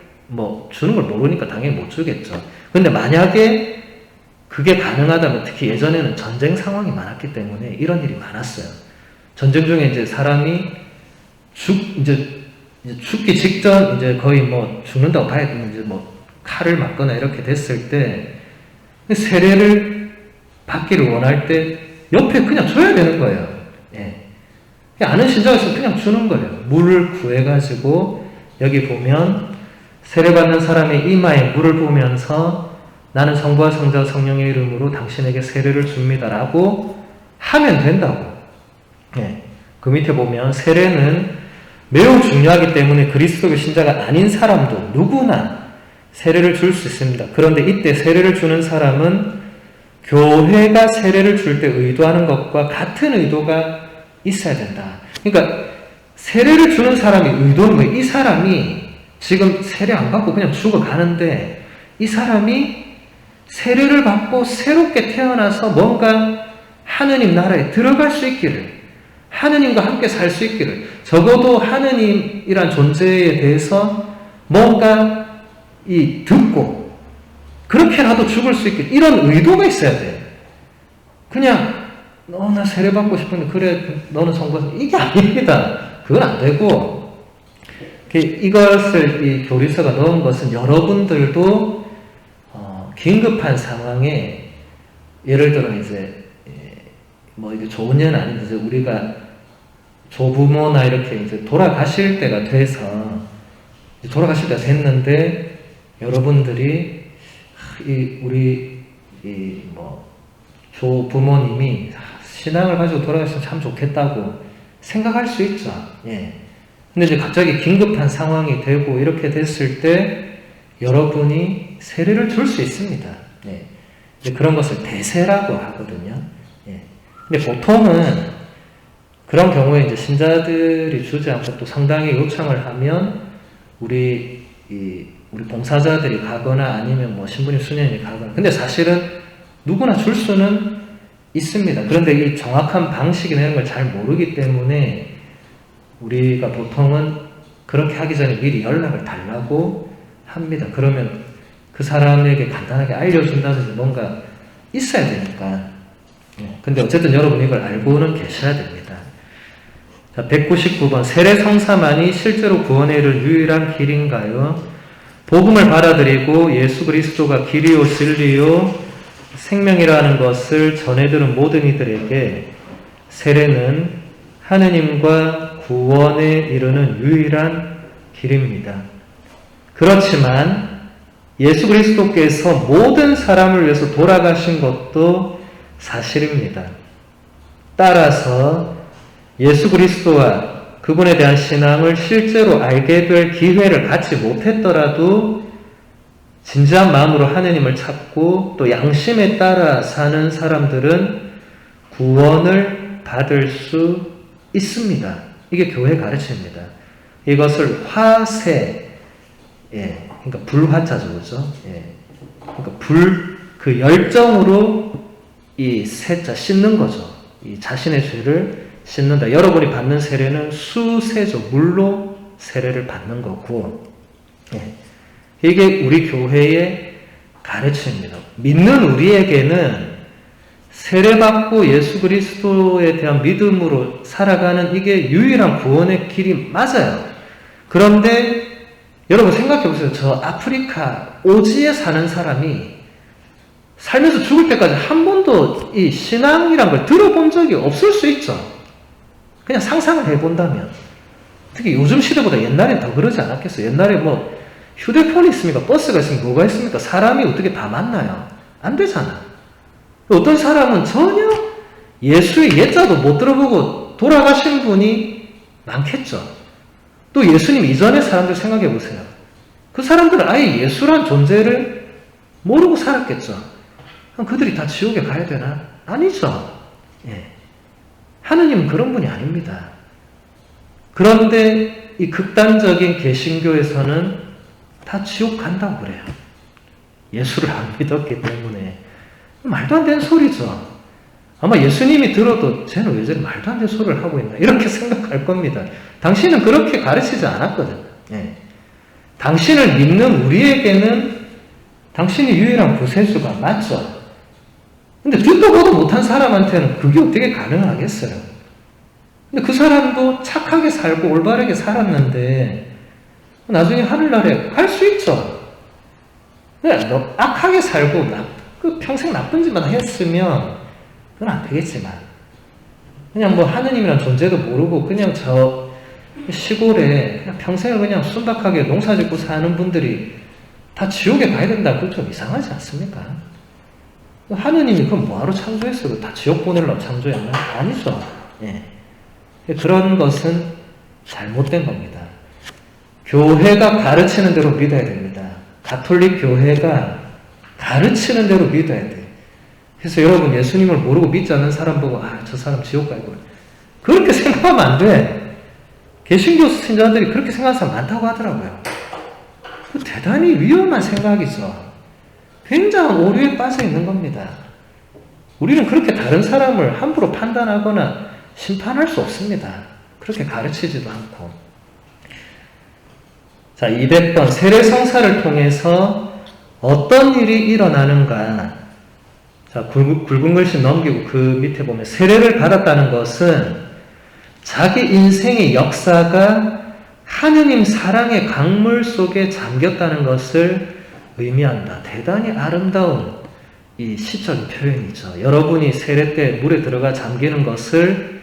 주는 걸 모르니까 당연히 못 주겠죠. 근데 만약에 그게 가능하다면, 특히 예전에는 전쟁 상황이 많았기 때문에 이런 일이 많았어요. 전쟁 중에 이제 사람이 이제 죽기 직전, 이제 거의 죽는다고 봐야 되는, 이제 칼을 맞거나 이렇게 됐을 때, 세례를 받기를 원할 때 옆에 그냥 줘야 되는 거예요. 예. 아는 신자가 있으면 그냥 주는 거예요. 물을 구해가지고, 여기 보면, 세례받는 사람의 이마에 물을 부으면서 나는 성부와 성자와 성령의 이름으로 당신에게 세례를 줍니다 라고 하면 된다고. 예. 그 밑에 보면 세례는 매우 중요하기 때문에 그리스도의 신자가 아닌 사람도 누구나 세례를 줄 수 있습니다. 그런데 이때 세례를 주는 사람은 교회가 세례를 줄 때 의도하는 것과 같은 의도가 있어야 된다. 그러니까 세례를 주는 사람이 의도는 거예요. 이 사람이 지금 세례 안 받고 그냥 죽어가는데 이 사람이 세례를 받고 새롭게 태어나서 뭔가 하느님 나라에 들어갈 수 있기를, 하느님과 함께 살 수 있기를, 적어도 하느님이란 존재에 대해서 뭔가 듣고 그렇게라도 죽을 수 있기를, 이런 의도가 있어야 돼요. 그냥 나 세례 받고 싶은데 그래 너는 성부, 이게 아닙니다. 그건 안 되고, 이것을 이 교리서가 넣은 것은 여러분들도 긴급한 상황에, 예를 들어 이제 이게 좋은 예는 아닌데, 이제 우리가 조부모나 이렇게 이제 돌아가실 때가 돼서, 돌아가실 때가 됐는데 여러분들이 우리 조부모님이 신앙을 가지고 돌아가시면 참 좋겠다고 생각할 수 있죠. 예. 근데 이제 갑자기 긴급한 상황이 되고 이렇게 됐을 때 여러분이 세례를 줄 수 있습니다. 예. 이제 그런 것을 대세라고 하거든요. 예. 근데 보통은 그런 경우에 이제 신자들이 주지 않고 또 상당히 요청을 하면 우리 봉사자들이 가거나 아니면 신부님 수녀님이 가거나, 근데 사실은 누구나 줄 수는 있습니다. 그런데 이 정확한 방식이나 이런 걸 잘 모르기 때문에 우리가 보통은 그렇게 하기 전에 미리 연락을 달라고 합니다. 그러면 그 사람에게 간단하게 알려준다든지 뭔가 있어야 되니까. 근데 어쨌든 여러분 이걸 알고는 계셔야 됩니다. 자, 199번. 세례성사만이 실제로 구원에 이를 유일한 길인가요? 복음을 받아들이고 예수 그리스도가 길이요 진리요 생명이라는 것을 전해들은 모든 이들에게 세례는 하느님과 구원에 이르는 유일한 길입니다. 그렇지만 예수 그리스도께서 모든 사람을 위해서 돌아가신 것도 사실입니다. 따라서 예수 그리스도와 그분에 대한 신앙을 실제로 알게 될 기회를 갖지 못했더라도 진지한 마음으로 하느님을 찾고 또 양심에 따라 사는 사람들은 구원을 받을 수 있습니다. 이게 교회 가르침입니다. 이것을 화세, 그러니까 불화자죠, 그죠? 그러니까 그 열정으로 이 세자 씻는 거죠. 이 자신의 죄를 씻는다. 여러분이 받는 세례는 수세죠. 물로 세례를 받는 거고, 이게 우리 교회의 가르침입니다. 믿는 우리에게는 세례받고 예수 그리스도에 대한 믿음으로 살아가는 이게 유일한 구원의 길이 맞아요. 그런데 여러분 생각해 보세요. 저 아프리카 오지에 사는 사람이 살면서 죽을 때까지 한 번도 이 신앙이란 걸 들어본 적이 없을 수 있죠. 그냥 상상을 해본다면. 특히 요즘 시대보다 옛날엔 더 그러지 않았겠어요. 옛날에 뭐 휴대폰이 있습니까? 버스가 있으면 뭐가 있습니까? 사람이 어떻게 다 만나요? 안 되잖아. 어떤 사람은 전혀 예수의 예자도 못 들어보고 돌아가신 분이 많겠죠. 또 예수님 이전의 사람들 생각해 보세요. 그 사람들은 아예 예수란 존재를 모르고 살았겠죠. 그럼 그들이 다 지옥에 가야 되나? 아니죠. 예. 하느님은 그런 분이 아닙니다. 그런데 이 극단적인 개신교에서는 다 지옥 간다고 그래요. 예수를 안 믿었기 때문에. 말도 안 되는 소리죠. 아마 예수님이 들어도 쟤는 왜 저리 말도 안 되는 소리를 하고 있나 이렇게 생각할 겁니다. 당신은 그렇게 가르치지 않았거든요. 예. 당신을 믿는 우리에게는 당신이 유일한 구세주가 맞죠. 근데 듣도 보도 못한 사람한테는 그게 어떻게 가능하겠어요? 근데 그 사람도 착하게 살고 올바르게 살았는데 나중에 하늘나라에 갈 수 있죠. 너 악하게 살고 평생 나쁜 짓만 했으면 그건 안 되겠지만 그냥 뭐 하느님이란 존재도 모르고 그냥 저 시골에 그냥 평생을 그냥 순박하게 농사짓고 사는 분들이 다 지옥에 가야 된다. 그건 좀 이상하지 않습니까? 하느님이 그럼 뭐하러 창조했어요? 다 지옥 보내려고 창조했나? 아니죠. 예. 그런 것은 잘못된 겁니다. 교회가 가르치는 대로 믿어야 됩니다. 가톨릭 교회가 가르치는 대로 믿어야 돼. 그래서 여러분 예수님을 모르고 믿지 않는 사람 보고 저 사람 지옥 가고 그렇게 생각하면 안 돼. 개신교 신자들이 그렇게 생각하는 사람 많다고 하더라고요. 대단히 위험한 생각이죠. 굉장한 오류에 빠져 있는 겁니다. 우리는 그렇게 다른 사람을 함부로 판단하거나 심판할 수 없습니다. 그렇게 가르치지도 않고. 자, 200번 세례성사를 통해서 어떤 일이 일어나는가. 자, 굵은 글씨 넘기고 그 밑에 보면 세례를 받았다는 것은 자기 인생의 역사가 하느님 사랑의 강물 속에 잠겼다는 것을 의미한다. 대단히 아름다운 이 시적인 표현이죠. 여러분이 세례 때 물에 들어가 잠기는 것을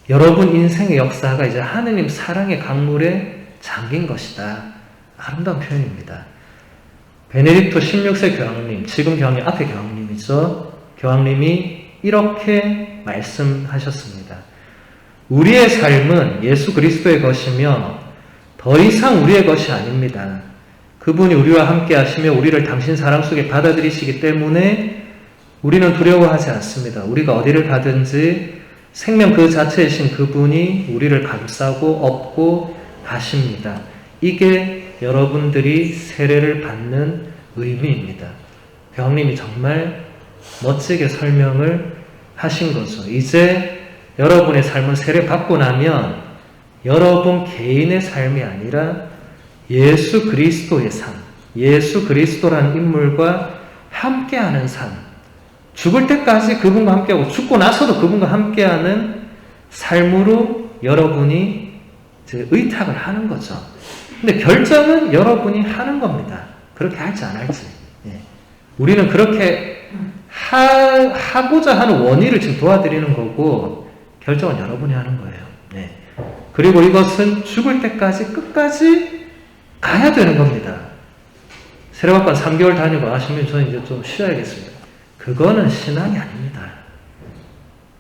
여러분 인생의 역사가 이제 하느님 사랑의 강물에 잠긴 것이다. 아름다운 표현입니다. 베네딕토 16세 교황님, 지금 교황님 앞에 교황님이죠. 교황님이 이렇게 말씀하셨습니다. 우리의 삶은 예수 그리스도의 것이며 더 이상 우리의 것이 아닙니다. 그분이 우리와 함께 하시며 우리를 당신 사랑 속에 받아들이시기 때문에 우리는 두려워하지 않습니다. 우리가 어디를 가든지 생명 그 자체이신 그분이 우리를 감싸고 업고 가십니다. 이게 여러분들이 세례를 받는 의미입니다. 교황님이 정말 멋지게 설명을 하신 거죠. 이제 여러분의 삶은 세례 받고 나면 여러분 개인의 삶이 아니라 예수 그리스도의 삶, 예수 그리스도라는 인물과 함께하는 삶, 죽을 때까지 그분과 함께하고 죽고 나서도 그분과 함께하는 삶으로 여러분이 이제 의탁을 하는 거죠. 근데 결정은 여러분이 하는 겁니다. 그렇게 할지 안 할지. 예. 우리는 그렇게 하고자 하는 원의를 지금 도와드리는 거고 결정은 여러분이 하는 거예요. 예. 그리고 이것은 죽을 때까지 끝까지 가야 되는 겁니다. 세례받고 3개월 다니고 아시면 저는 이제 좀 쉬어야겠습니다. 그거는 신앙이 아닙니다.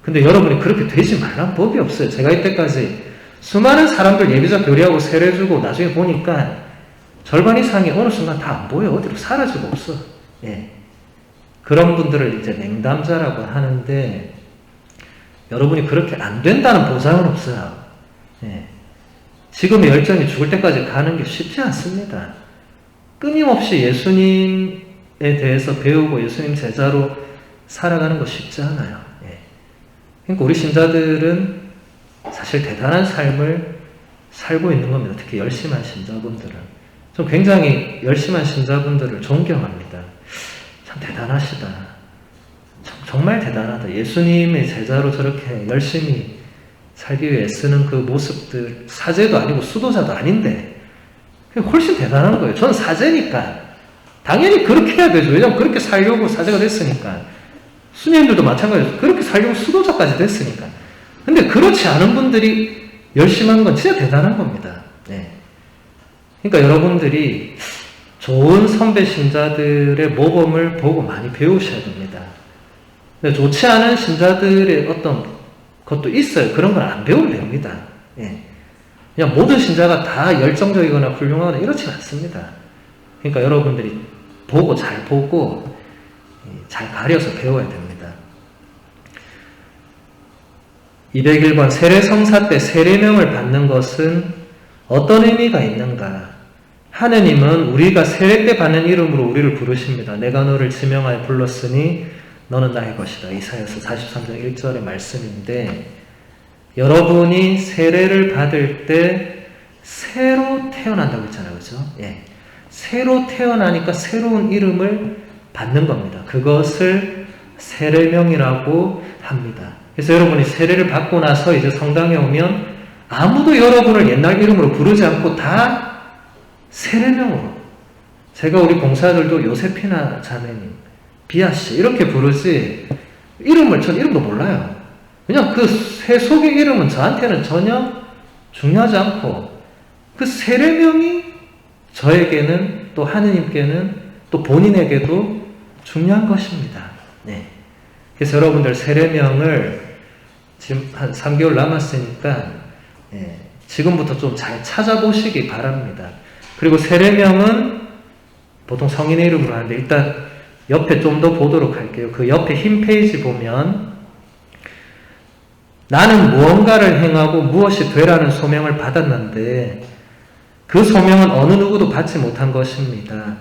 근데 여러분이 그렇게 되지 말란 법이 없어요. 제가 이때까지 수많은 사람들 예비자 교리하고 세례 주고 나중에 보니까 절반 이상이 어느 순간 다 안 보여. 어디로 사라지고 없어. 예. 그런 분들을 이제 냉담자라고 하는데 여러분이 그렇게 안 된다는 보장은 없어요. 예. 지금의 열정이 죽을 때까지 가는 게 쉽지 않습니다. 끊임없이 예수님에 대해서 배우고 예수님 제자로 살아가는 거 쉽지 않아요. 예. 그러니까 우리 신자들은 사실 대단한 삶을 살고 있는 겁니다. 특히 열심한 신자분들은. 좀 굉장히 열심한 신자분들을 존경합니다. 참 대단하시다. 정말 대단하다. 예수님의 제자로 저렇게 열심히 살기 위해 쓰는 그 모습들, 사제도 아니고 수도자도 아닌데 훨씬 대단한 거예요. 저는 사제니까 당연히 그렇게 해야 되죠. 왜냐면 그렇게 살려고 사제가 됐으니까. 스님들도 마찬가지로 그렇게 살려고 수도자까지 됐으니까. 근데 그렇지 않은 분들이 열심히 한 건 진짜 대단한 겁니다. 네. 그러니까 여러분들이 좋은 선배 신자들의 모범을 보고 많이 배우셔야 됩니다. 근데 좋지 않은 신자들의 어떤 것도 있어요. 그런 건 안 배우면 됩니다. 예. 그냥 모든 신자가 다 열정적이거나 훌륭하거나 이렇지 않습니다. 그러니까 여러분들이 잘 보고 잘 가려서 배워야 됩니다. 201번 세례성사 때 세례명을 받는 것은 어떤 의미가 있는가? 하느님은 우리가 세례 때 받는 이름으로 우리를 부르십니다. 내가 너를 지명하여 불렀으니 너는 나의 것이다. 이사야서 43장 1절의 말씀인데, 여러분이 세례를 받을 때 새로 태어난다고 했잖아요. 그죠? 예. 새로 태어나니까 새로운 이름을 받는 겁니다. 그것을 세례명이라고 합니다. 그래서 여러분이 세례를 받고 나서 이제 성당에 오면 아무도 여러분을 옛날 이름으로 부르지 않고 다 세례명으로, 제가 우리 봉사들도 요세피나 자매님, 비아씨 이렇게 부르지 전 이름도 몰라요. 그냥 그 새 속의 이름은 저한테는 전혀 중요하지 않고 그 세례명이 저에게는 또 하느님께는 또 본인에게도 중요한 것입니다. 네. 그래서 여러분들 세례명을 지금 한 3개월 남았으니까 지금부터 좀 잘 찾아보시기 바랍니다. 그리고 세례명은 보통 성인의 이름으로 하는데 일단 옆에 좀 더 보도록 할게요. 그 옆에 흰 페이지 보면 나는 무언가를 행하고 무엇이 되라는 소명을 받았는데 그 소명은 어느 누구도 받지 못한 것입니다.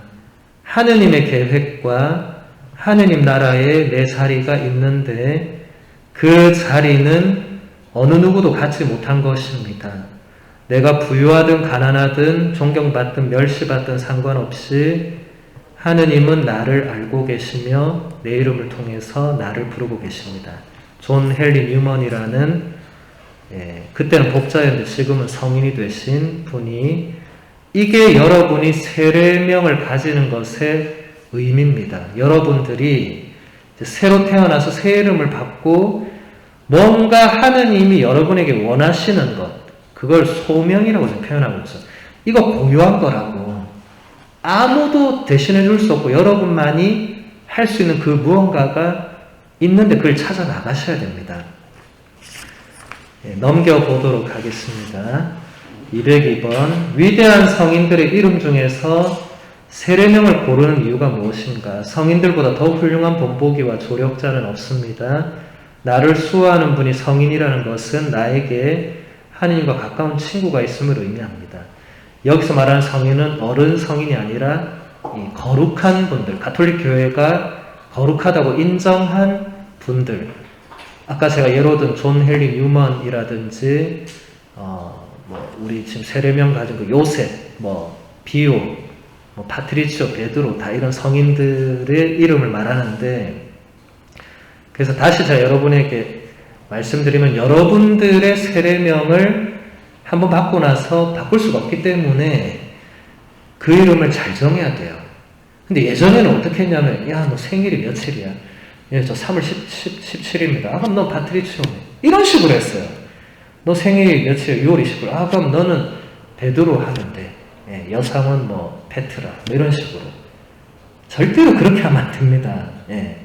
하느님의 계획과 하느님 나라에 내 자리가 있는데 그 자리는 어느 누구도 갖지 못한 것입니다. 내가 부유하든 가난하든 존경받든 멸시받든 상관없이 하느님은 나를 알고 계시며 내 이름을 통해서 나를 부르고 계십니다. 존 헨리 뉴먼이라는 그때는 법자였는데 지금은 성인이 되신 분이, 이게 여러분이 세례명을 가지는 것의 의미입니다. 여러분들이 새로 태어나서 새 이름을 받고 뭔가 하느님이 여러분에게 원하시는 것, 그걸 소명이라고 표현하고 있어요. 이거 고유한 거라고. 아무도 대신해 줄 수 없고 여러분만이 할 수 있는 그 무언가가 있는데 그걸 찾아 나가셔야 됩니다. 넘겨보도록 하겠습니다. 202번 위대한 성인들의 이름 중에서 세례명을 고르는 이유가 무엇인가? 성인들보다 더 훌륭한 본보기와 조력자는 없습니다. 나를 수호하는 분이 성인이라는 것은 나에게 하느님과 가까운 친구가 있음을 의미합니다. 여기서 말하는 성인은 어른 성인이 아니라 이 거룩한 분들, 가톨릭 교회가 거룩하다고 인정한 분들. 아까 제가 예로 든 존 헨리 뉴먼이라든지 우리 지금 세례명 가진 그 요셉, 비오, 파트리치오, 베드로, 다 이런 성인들의 이름을 말하는데, 그래서 다시 제가 여러분에게 말씀드리면 여러분들의 세례명을 한번 받고 나서 바꿀 수가 없기 때문에 그 이름을 잘 정해야 돼요. 근데 예전에는 어떻게 했냐면, 야, 너 생일이 며칠이야? 예, 저 3월 17일입니다. 아, 그럼 너 파트리치오네. 이런 식으로 했어요. 너 생일이 며칠? 6월 29일. 아, 그럼 너는 베드로 하면 돼. 예, 여상은 페트라. 이런 식으로. 절대로 그렇게 하면 안 됩니다. 예.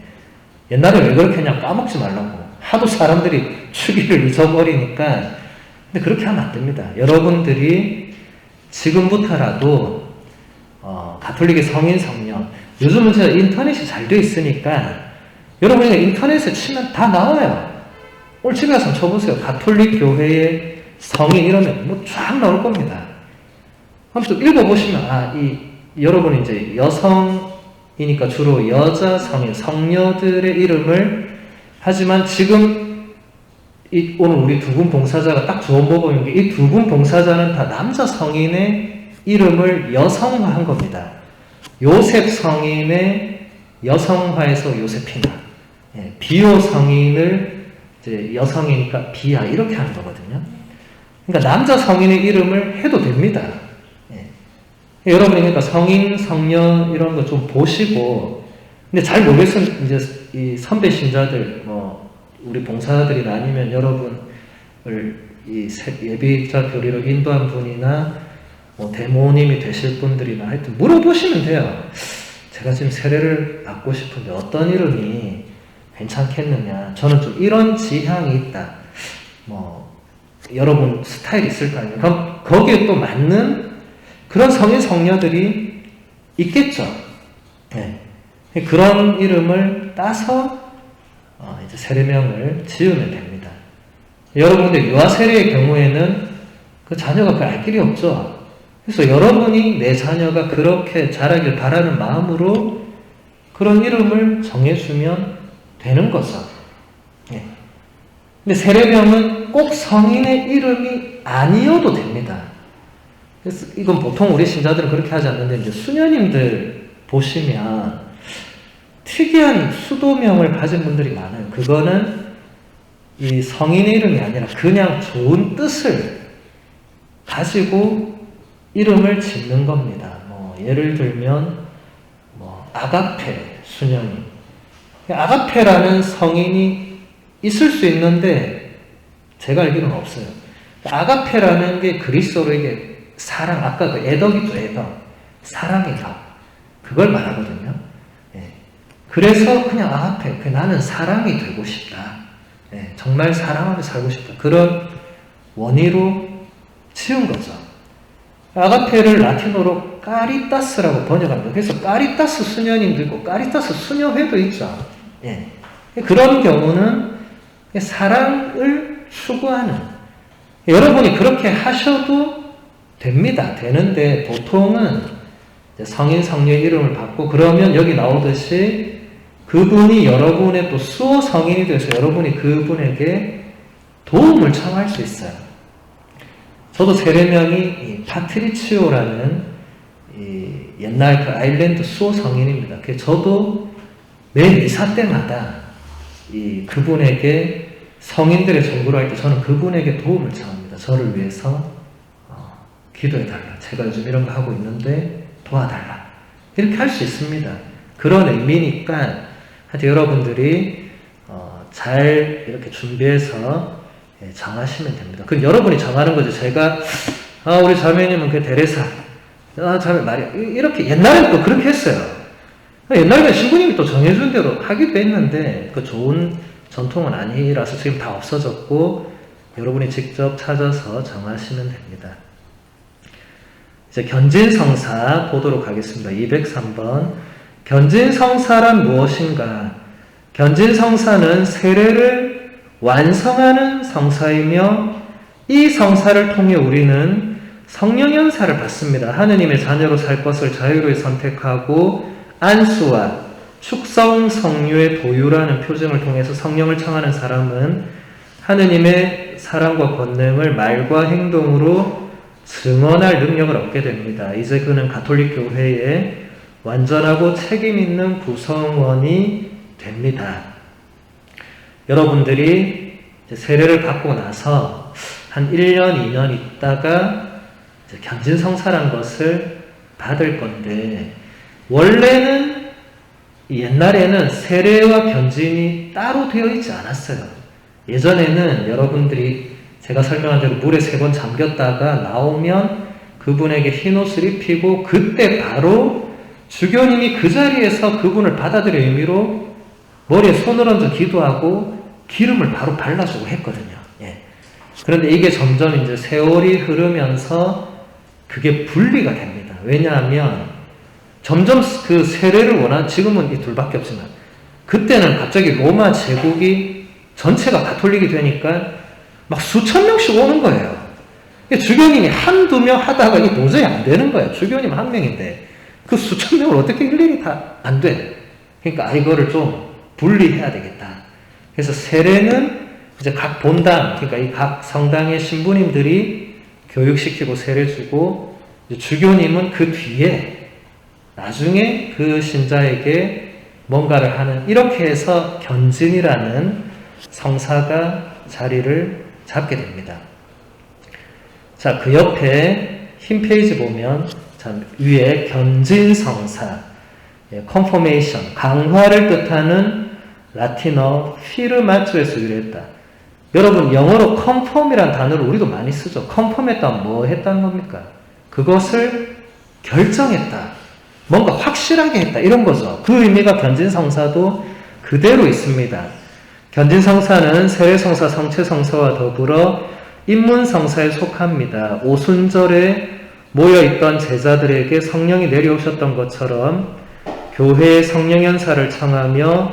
옛날에 왜 그렇게 했냐? 까먹지 말라고. 하도 사람들이 주기를 잊어버리니까. 근데 그렇게 하면 안 됩니다. 여러분들이 지금부터라도 가톨릭의 성인, 성녀, 요즘은 진짜 인터넷이 잘 돼 있으니까 여러분이 인터넷에 치면 다 나와요. 오늘 집에 가서 쳐보세요. 가톨릭 교회의 성인 이러면 쫙 나올 겁니다. 한번 또 읽어보시면 여러분이 이제 여성이니까 주로 여자 성인, 성녀들의 이름을, 하지만 지금 오늘 우리 두 분 봉사자가 딱 좋은 모범인 게 이 두 분 봉사자는 다 남자 성인의 이름을 여성화한 겁니다. 요셉 성인의 여성화해서 요세피나, 비오 성인을 이제 여성이니까 비아, 이렇게 하는 거거든요. 그러니까 남자 성인의 이름을 해도 됩니다. 여러분이 그러니까 성인, 성녀 이런 거 좀 보시고, 근데 잘 모르겠으면 이제 이 선배 신자들, 우리 봉사들이나 아니면 여러분을 이 예비자 교리로 인도한 분이나 대모님이 되실 분들이나 하여튼 물어보시면 돼요. 제가 지금 세례를 받고 싶은데 어떤 이름이 괜찮겠느냐. 저는 좀 이런 지향이 있다. 여러분 스타일이 있을 거 아니에요. 그럼 거기에 또 맞는 그런 성인 성녀들이 있겠죠. 네. 그런 이름을 따서 이제 세례명을 지으면 됩니다. 여러분들 유아 세례의 경우에는 그 자녀가 그 알 길이 없죠. 그래서 여러분이 내 자녀가 그렇게 자라길 바라는 마음으로 그런 이름을 정해주면 되는 거죠. 네. 근데 세례명은 꼭 성인의 이름이 아니어도 됩니다. 그래서 이건 보통 우리 신자들은 그렇게 하지 않는데, 이제 수녀님들 보시면 특이한 수도명을 가진 분들이 많아요. 그거는 이 성인의 이름이 아니라 그냥 좋은 뜻을 가지고 이름을 짓는 겁니다. 예를 들면, 아가페 수녀님. 아가페라는 성인이 있을 수 있는데, 제가 알기로는 없어요. 아가페라는 게 그리스어로 이게 사랑, 아까 그 애덕이죠, 애덕. 사랑의 덕. 그걸 말하거든요. 예. 그래서 그냥 아가페, 나는 사랑이 되고 싶다. 예. 정말 사랑하며 살고 싶다. 그런 원의로 지은 거죠. 아가페를 라틴어로 까리타스라고 번역합니다. 그래서 까리타스 수녀님도 있고, 까리타스 수녀회도 있죠. 예. 그런 경우는 사랑을 추구하는, 여러분이 그렇게 하셔도 됩니다. 되는데 보통은 성인 성녀의 이름을 받고, 그러면 여기 나오듯이 그분이 여러분의 또 수호 성인이 돼서 여러분이 그분에게 도움을 청할 수 있어요. 저도 세례명이 파트리치오라는 옛날 그 아일랜드 수호 성인입니다. 저도 매 미사 때마다 그분에게 성인들의 전구를 할 때 저는 그분에게 도움을 청합니다. 저를 위해서 기도해달라. 제가 요즘 이런 거 하고 있는데 도와달라. 이렇게 할 수 있습니다. 그런 의미니까 하여튼 여러분들이 잘 이렇게 준비해서 정하시면 됩니다. 그럼 여러분이 정하는 거죠. 제가 우리 자매님은 그 데레사, 자매 마리아, 이렇게 옛날에는 또 그렇게 했어요. 옛날에는 신부님이 또 정해준 대로 하기도 했는데 그 좋은 전통은 아니라서 지금 다 없어졌고, 여러분이 직접 찾아서 정하시면 됩니다. 이제 견진성사 보도록 하겠습니다. 203번. 견진성사란 무엇인가? 견진성사는 세례를 완성하는 성사이며, 이 성사를 통해 우리는 성령 연사를 받습니다. 하느님의 자녀로 살 것을 자유로이 선택하고 안수와 축성 성류의 도유라는 표징을 통해서 성령을 청하는 사람은 하느님의 사랑과 권능을 말과 행동으로 증언할 능력을 얻게 됩니다. 이제 그는 가톨릭 교회의 완전하고 책임 있는 구성원이 됩니다. 여러분들이 세례를 받고 나서 한 1년, 2년 있다가 견진성사란 것을 받을 건데, 원래는 옛날에는 세례와 견진이 따로 되어 있지 않았어요. 예전에는 여러분들이 제가 설명한 대로 물에 3번 잠겼다가 나오면 그분에게 흰옷을 입히고, 그때 바로 주교님이 그 자리에서 그분을 받아들일 의미로 머리에 손을 얹어 기도하고 기름을 바로 발라주고 했거든요. 예. 그런데 이게 점점 이제 세월이 흐르면서 그게 분리가 됩니다. 왜냐하면 점점 그 세례를 지금은 이 둘밖에 없지만, 그때는 갑자기 로마 제국이 전체가 가톨릭이 되니까 막 수천 명씩 오는 거예요. 주교님이 한두 명 하다가 이게 도저히 안 되는 거예요. 주교님 한 명인데 그 수천 명을 어떻게 일일이 다 안 돼. 그러니까 이거를 좀 분리해야 되겠다. 그래서 세례는 이제 각 본당, 그러니까 이 각 성당의 신부님들이 교육시키고 세례 주고, 주교님은 그 뒤에 나중에 그 신자에게 뭔가를 하는, 이렇게 해서 견진이라는 성사가 자리를 잡게 됩니다. 자, 그 옆에 흰 페이지 보면 자, 위에 견진성사, confirmation, 강화를 뜻하는 라틴어 피르마츠에서 유래했다. 여러분, 영어로 confirm이라는 단어를 우리도 많이 쓰죠. confirm했다면 뭐 했다는 겁니까? 그것을 결정했다. 뭔가 확실하게 했다. 이런 거죠. 그 의미가 견진성사도 그대로 있습니다. 견진성사는 세례성사, 성체성사와 더불어 입문성사에 속합니다. 오순절에 모여있던 제자들에게 성령이 내려오셨던 것처럼 교회의 성령연사를 청하며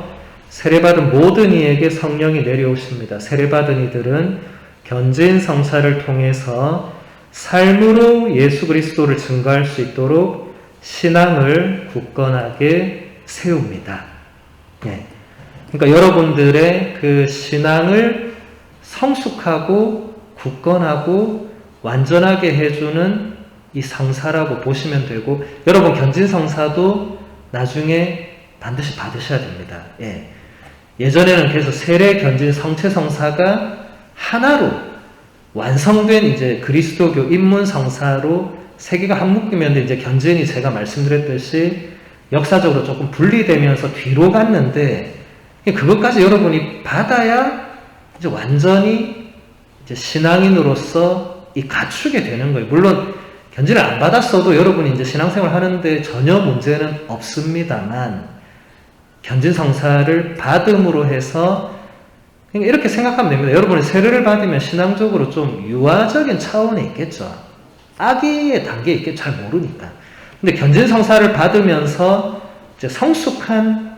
세례받은 모든 이에게 성령이 내려오십니다. 세례받은 이들은 견진성사를 통해서 삶으로 예수 그리스도를 증거할 수 있도록 신앙을 굳건하게 세웁니다. 그러니까 여러분들의 그 신앙을 성숙하고 굳건하고 완전하게 해주는 이 성사라고 보시면 되고, 여러분 견진성사도 나중에 반드시 받으셔야 됩니다. 예전에는 그래서 세례, 견진, 성체성사가 하나로 완성된 이제 그리스도교 입문성사로 세 개가 한묶이면 이제 견진이 제가 말씀드렸듯이 역사적으로 조금 분리되면서 뒤로 갔는데, 그것까지 여러분이 받아야 이제 완전히 이제 신앙인으로서 이 갖추게 되는 거예요. 물론 견진을 안 받았어도 여러분이 이제 신앙생활 하는데 전혀 문제는 없습니다만, 견진성사를 받음으로 해서 이렇게 생각하면 됩니다. 여러분이 세례를 받으면 신앙적으로 좀 유아적인 차원에 있겠죠. 아기의 단계에 있겠죠. 잘 모르니까. 근데 견진성사를 받으면서 이제 성숙한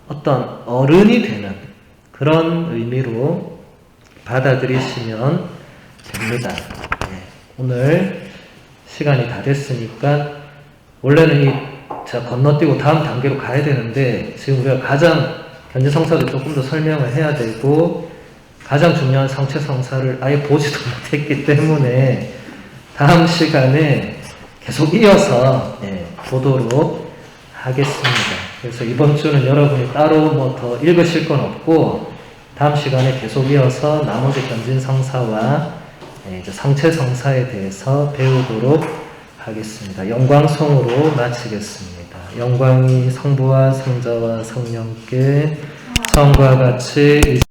어떤 어른이 되는 그런 의미로 받아들이시면 됩니다. 오늘 시간이 다 됐으니까 원래는 제가 건너뛰고 다음 단계로 가야 되는데, 지금 우리가 가장 견진성사도 조금 더 설명을 해야 되고 가장 중요한 성체성사를 아예 보지도 못했기 때문에 다음 시간에 계속 이어서 보도록 하겠습니다. 그래서 이번 주는 여러분이 따로 뭐 더 읽으실 건 없고 다음 시간에 계속 이어서 나머지 견진성사와 이제 성체성사에 대해서 배우도록 하겠습니다. 영광송으로 마치겠습니다. 영광이 성부와 성자와 성령께 처음과 같이